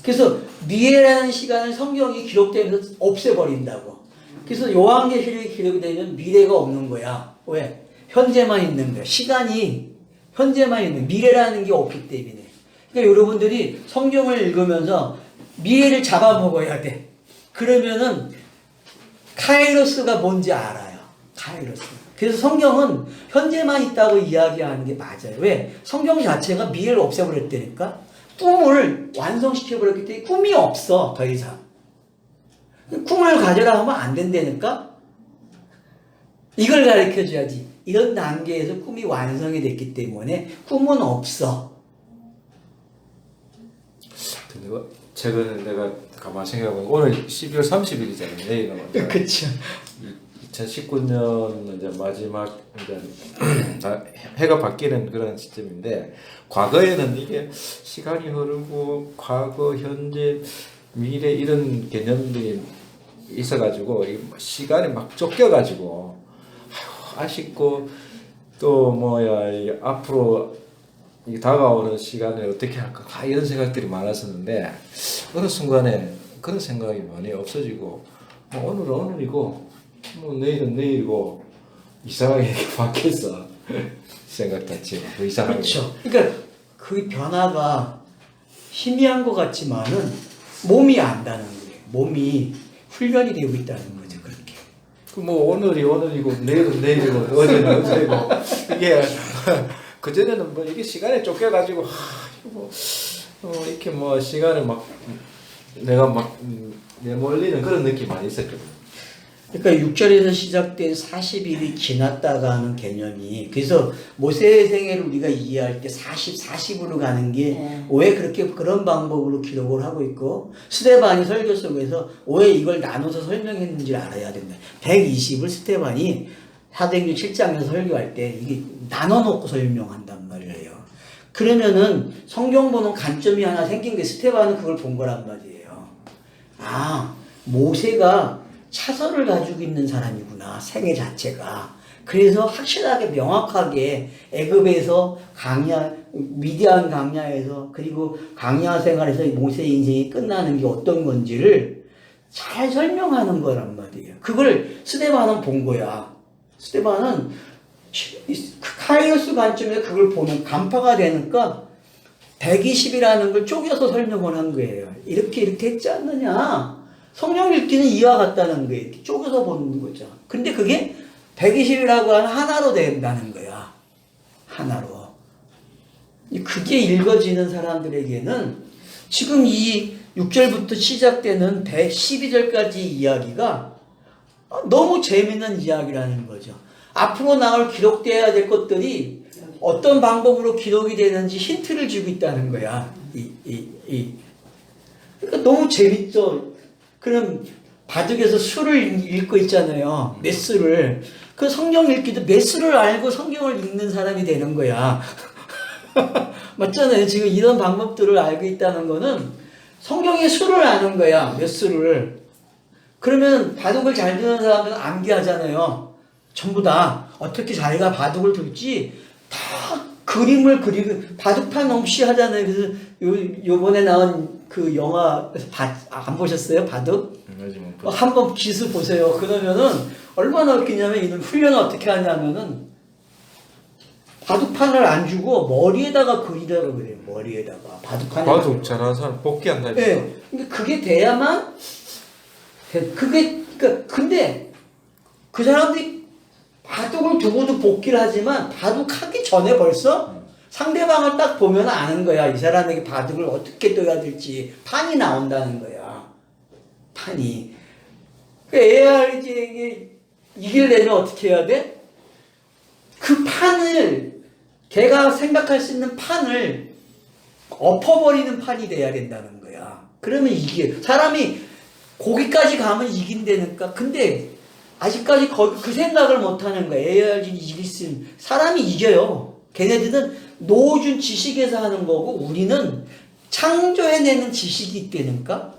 그래서 미래라는 시간을 성경이 기록되면서 없애버린다고. 그래서 요한계시록이 기록이 되면 미래가 없는 거야. 왜? 현재만 있는 거야. 시간이 현재만 있는, 미래라는 게 없기 때문에. 그러니까 여러분들이 성경을 읽으면서 미래를 잡아먹어야 돼. 그러면은 카이로스가 뭔지 알아요. 카이로스. 그래서 성경은 현재만 있다고 이야기하는 게 맞아요. 왜? 성경 자체가 미래를 없애버렸다니까. 꿈을 완성시켜버렸기 때문에 꿈이 없어, 더 이상. 꿈을 가져라 하면 안 된다니까. 이걸 가르쳐줘야지. 이런 단계에서 꿈이 완성이 됐기 때문에 꿈은 없어. 근데 최근에 내가 가만 생각해보면 오늘 12월 30일이잖아요. 내일은. 그쵸. 2019년 이제 마지막 이제 해가 바뀌는 그런 시점인데, 과거에는 이게 시간이 흐르고 과거, 현재, 미래 이런 개념들이 있어가지고 시간이 막 쫓겨가지고 아쉽고 또 뭐야 앞으로 다가오는 시간을 어떻게 할까 이런 생각들이 많았었는데, 어느 순간에 그런 생각이 많이 없어지고 뭐 오늘은 오늘이고 뭐 내일은 내일이고 이상하게 이렇게 바뀌었어. 생각 자체가 이상하게. 그렇죠. 그러니까 그 변화가 희미한 것 같지만은 몸이 안다는 거예요. 몸이 훈련이 되고 있다는 거죠. 그렇게. 뭐 오늘이 오늘이고 내일은 내일이고 어제는 어제고 이게 그 전에는 뭐 이게 시간에 쫓겨가지고 이렇게 뭐 시간을 막 내가 막 내몰리는 그런 느낌 많이 있었거든요. 그러니까 6절에서 시작된 40일이 지났다가 하는 개념이, 그래서 모세의 생애를 우리가 이해할 때 40으로 가는 게 왜 그렇게 그런 방법으로 기록을 하고 있고, 스데반이 설교 속에서 왜 이걸 나눠서 설명했는지를 알아야 된다. 120을 스데반이 사도행전 7장에서 설교할 때 이게 나눠놓고 설명한단 말이에요. 그러면은 성경 보는 관점이 하나 생긴 게, 스데반은 그걸 본 거란 말이에요. 아, 모세가 차선을 가지고 있는 사람이구나, 생애 자체가. 그래서 확실하게 명확하게 애굽에서 미디안 강야에서, 그리고 강야 생활에서 모세의 인생이 끝나는 게 어떤 건지를 잘 설명하는 거란 말이에요. 그걸 스데반은 본 거야. 스데반은 카이로스 관점에서 그걸 보면 간파가 되니까 120이라는 걸 쪼개서 설명을 한 거예요. 이렇게 했지 않느냐. 성경 읽기는 이와 같다는 거예요. 이렇게 쪼개서 보는 거죠. 근데 그게 120이라고 하는 하나로 된다는 거야. 하나로. 그게 읽어지는 사람들에게는 지금 이 6절부터 시작되는 112절까지 이야기가 너무 재밌는 이야기라는 거죠. 앞으로 나올 기록되어야 될 것들이 어떤 방법으로 기록이 되는지 힌트를 주고 있다는 거야. 그러니까 너무 재밌죠. 그럼 바둑에서 수를 읽고 있잖아요. 몇 수를. 그 성경 읽기도 몇 수를 알고 성경을 읽는 사람이 되는 거야. 맞잖아요. 지금 이런 방법들을 알고 있다는 거는 성경의 수를 아는 거야. 몇 수를. 그러면 바둑을 잘 두는 사람들은 암기하잖아요. 전부 다 어떻게 자기가 바둑을 둘지 다 그림을 그리고 바둑판 없이 하잖아요. 그래서 요번에 나온 그 영화 안 보셨어요? 바둑? 한번 기수 보세요. 그러면은 얼마나 웃기냐면, 이런 훈련을 어떻게 하냐면은 바둑판을 안 주고 머리에다가 그리라고 그래요. 머리에다가 바둑판에. 바둑 잘하는 사람 복귀한다니까. 네. 그러니까 그게 돼야만 그러니까 근데 그 사람들이 바둑을 두고도 복귀를 하지만 바둑하기 전에 벌써 상대방을 딱 보면 아는 거야. 이 사람에게 바둑을 어떻게 둬야 될지 판이 나온다는 거야. 판이. AR에게 이기려면 어떻게 해야 돼? 그 판을, 걔가 생각할 수 있는 판을 엎어버리는 판이 돼야 된다는 거야. 그러면 사람이 거기까지 가면 이긴다니까. 근데 아직까지 그 생각을 못 하는 거야. AR이 이길 수 있는. 사람이 이겨요. 걔네들은 놓아준 지식에서 하는 거고, 우리는 창조해내는 지식이 있다니까.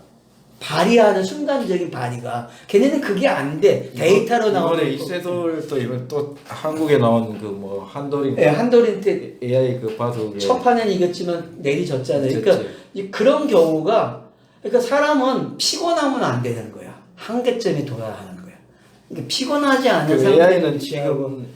발휘하는 순간적인 발휘가. 걔네는 그게 안 돼. 데이터로 나오는. 이번에 이세돌 또 이번 또 한국에 나온 그 뭐 한도린. 네, 한도린한테 AI 그 바둑. 첫 판은 이겼지만 내리 졌잖아요. 그러니까 그런 경우가 그러니까 사람은 피곤하면 안 되는 거야. 한계점에 도달하는 거야. 그러니까 피곤하지 않은 그 AI는 지금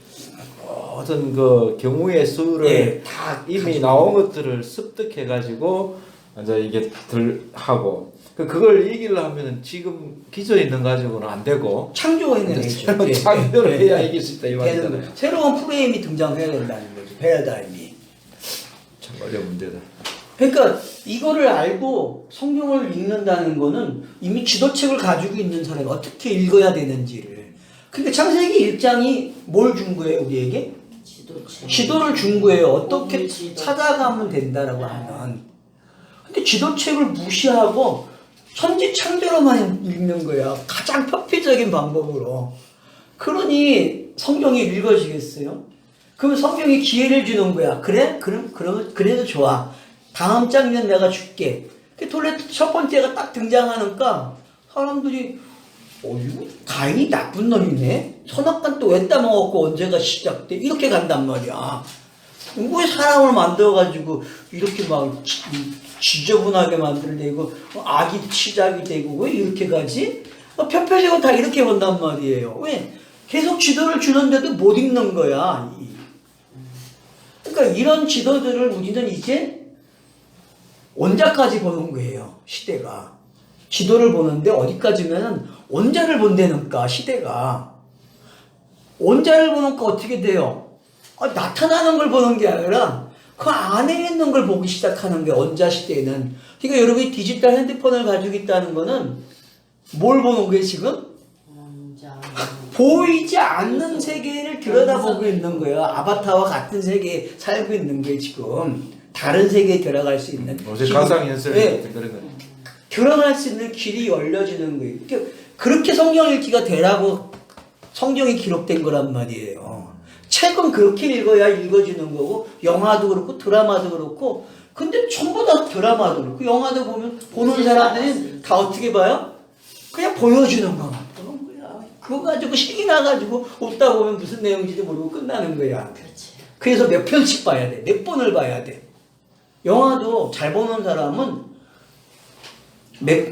모든 그 경우의 수를 네, 다 이미 가지고 나온 것들을 습득해 가지고 이제 이게 들 하고 그걸 이기려 하면은 지금 기존에 있는 가지고는 안 되고 창조해내는 새로운 창조를 해야 이길 수 있다 이 말이잖아요. 새로운 프레임이 등장해야 된다는 거죠. 패러다임이. 참 어려운 문제다. 그러니까 이거를 알고 성경을 읽는다는 거는 이미 지도책을 가지고 있는 사람이 어떻게 읽어야 되는지를. 그러니까 창세기 1장이 뭘 준 거예요, 우리에게? 지도를 준 거예요. 어떻게 찾아가면 된다라고 하면. 근데 지도책을 무시하고 천지창조로만 읽는 거야. 가장 표피적인 방법으로. 그러니 성경이 읽어지겠어요? 그럼 성경이 기회를 주는 거야. 그래? 그럼 그래도 좋아. 다음 장면 내가 줄게. 첫 번째가 딱 등장하니까 사람들이 이거 가인이 나쁜 놈이네. 선악관 또 왜 따먹었고 언제가 시작돼? 이렇게 간단 말이야. 왜 사람을 만들어가지고 이렇게 막 지저분하게 만들되고 악이 시작이 되고 왜 이렇게 가지? 표표적으로 다 이렇게 본단 말이에요. 왜? 계속 지도를 주는데도 못 읽는 거야. 그러니까 이런 지도들을 우리는 이제 원자까지 보는 거예요. 시대가. 지도를 보는데 어디까지면은 원자를 본다니까 시대가. 원자를 보니까 어떻게 돼요? 나타나는 걸 보는 게 아니라 그 안에 있는 걸 보기 시작하는 게 원자 시대에는. 그러니까 여러분이 디지털 핸드폰을 가지고 있다는 거는 뭘 보는 거예요 지금? 보이지 않는 세계를 들여다보고 있는 거예요. 아바타와 같은 세계에 살고 있는 게 지금 다른 세계에 들어갈 수 있는 어제 가상현실 네. 그런 거. 들어갈 수 있는 길이 열려지는 거예요. 그렇게 성경 읽기가 되라고 성경이 기록된 거란 말이에요. 책은 그렇게 읽어야 읽어지는 거고 영화도 그렇고 드라마도 그렇고 근데 전부 다 드라마도 그렇고 영화도 보는 사람들이 다 어떻게 봐요? 그냥 보여주는 거만 보는 거야. 그거 가지고 신이 나가지고 웃다 보면 무슨 내용인지도 모르고 끝나는 거야. 그래서 몇 편씩 봐야 돼. 몇 번을 봐야 돼. 영화도 잘 보는 사람은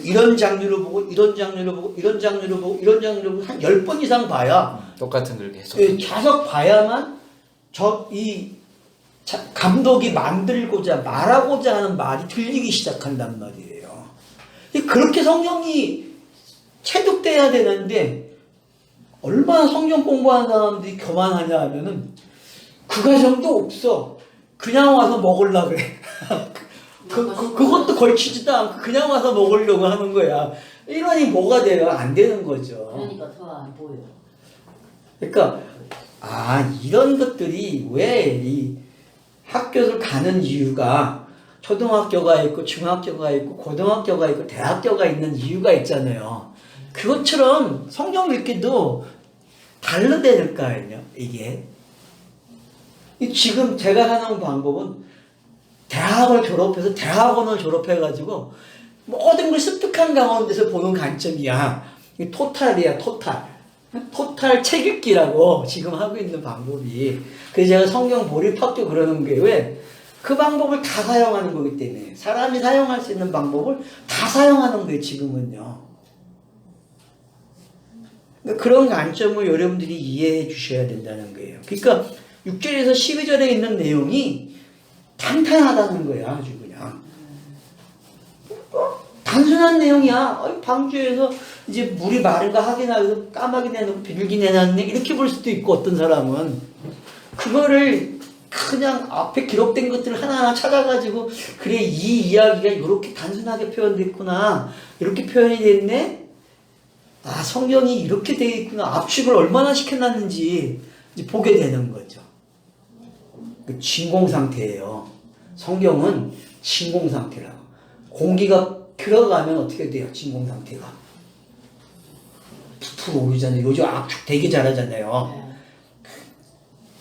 이런 장르로 보고 이런 장르로 보고 이런 장르로 보고 이런 장르로 보고 한 10번 이상 봐야 똑같은 걸 계속. 계속 봐야만 이 감독이 만들고자 말하고자 하는 말이 들리기 시작한단 말이에요. 그렇게 성경이 체득돼야 되는데 얼마나 성경 공부하는 사람들이 교만하냐 하면은 그 과정도 없어. 그냥 와서 먹으려고 그래. 그것도 걸치지도 않고 그냥 와서 먹으려고 하는 거야. 이러니 뭐가 돼요? 안 되는 거죠. 그러니까 더 안 보여. 그러니까 이런 것들이 왜 이 학교를 가는 이유가 초등학교가 있고 중학교가 있고 고등학교가 있고 대학교가 있는 이유가 있잖아요. 그것처럼 성경 읽기도 다르다니까요. 이게 지금 제가 하는 방법은 대학을 졸업해서 대학원을 졸업해가지고 모든 걸 습득한 가운데서 보는 관점이야. 토탈이야, 토탈 책 읽기라고 지금 하고 있는 방법이. 그래서 제가 성경 몰입학교 그러는 게 왜? 그 방법을 다 사용하는 거기 때문에. 사람이 사용할 수 있는 방법을 다 사용하는 거예요, 지금은요. 그런 관점을 여러분들이 이해해 주셔야 된다는 거예요. 그러니까 6절에서 12절에 있는 내용이 탄탄하다는 거야, 아주 그냥. 단순한 내용이야. 방주에서 이제 물이 마른가 확인하기 위해서 까마귀 내놓고 비둘기 내놨네. 이렇게 볼 수도 있고, 어떤 사람은. 그거를 그냥 앞에 기록된 것들을 하나하나 찾아가지고, 그래, 이 이야기가 이렇게 단순하게 표현됐구나. 이렇게 표현이 됐네? 성경이 이렇게 되어 있구나. 압축을 얼마나 시켜놨는지 이제 보게 되는 거죠. 그 진공 상태예요. 성경은 진공 상태라고. 공기가 들어가면 어떻게 돼요? 진공 상태가 부풀어 오르잖아요. 요즘 압축 되게 잘하잖아요.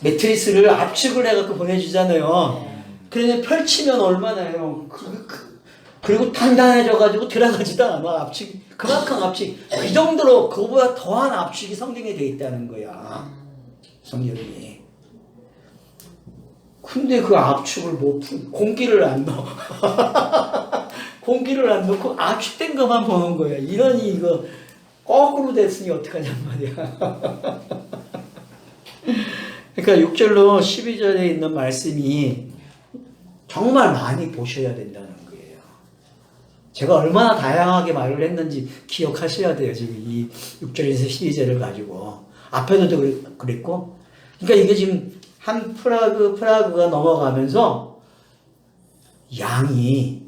매트리스를 압축을 해갖고 보내주잖아요. 그러면 펼치면 얼마나요? 그리고 단단해져가지고 들어가지도 않아. 압축, 그만큼 압축. 이 정도로 그거보다 더한 압축이 성경에 돼 있다는 거야. 성경이. 근데 그 압축을 공기를 안 넣어. 공기를 안 넣고 압축된 것만 보는 거야. 이러니 이거 거꾸로 됐으니 어떡하냔 말이야. 그러니까 6절로 12절에 있는 말씀이 정말 많이 보셔야 된다는 거예요. 제가 얼마나 다양하게 말을 했는지 기억하셔야 돼요. 지금 이 6절에서 12절을 가지고. 앞에도 그랬고. 그러니까 이게 지금 한 프라그가 넘어가면서 양이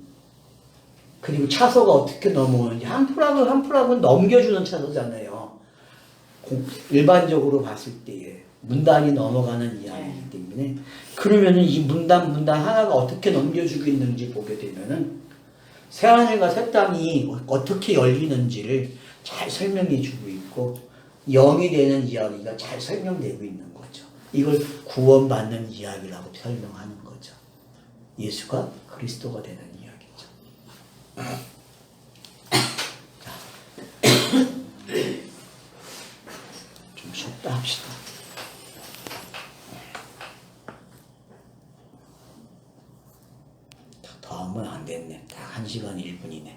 그리고 차소가 어떻게 넘어오는지 한 프라그는 넘겨주는 차소잖아요. 일반적으로 봤을 때에 문단이 넘어가는 이야기이기 때문에 그러면은 이 문단 하나가 어떻게 넘겨주고 있는지 보게 되면은 새하늘과 새 땅이 어떻게 열리는지를 잘 설명해 주고 있고 영이 되는 이야기가 잘 설명되고 있는 거죠. 이걸 구원받는 이야기라고 설명하는 거죠. 예수가 그리스도가 되는 이야기죠. 좀 쉬었다 합시다. 더 하면 안 됐네. 딱 1시간 1분이네.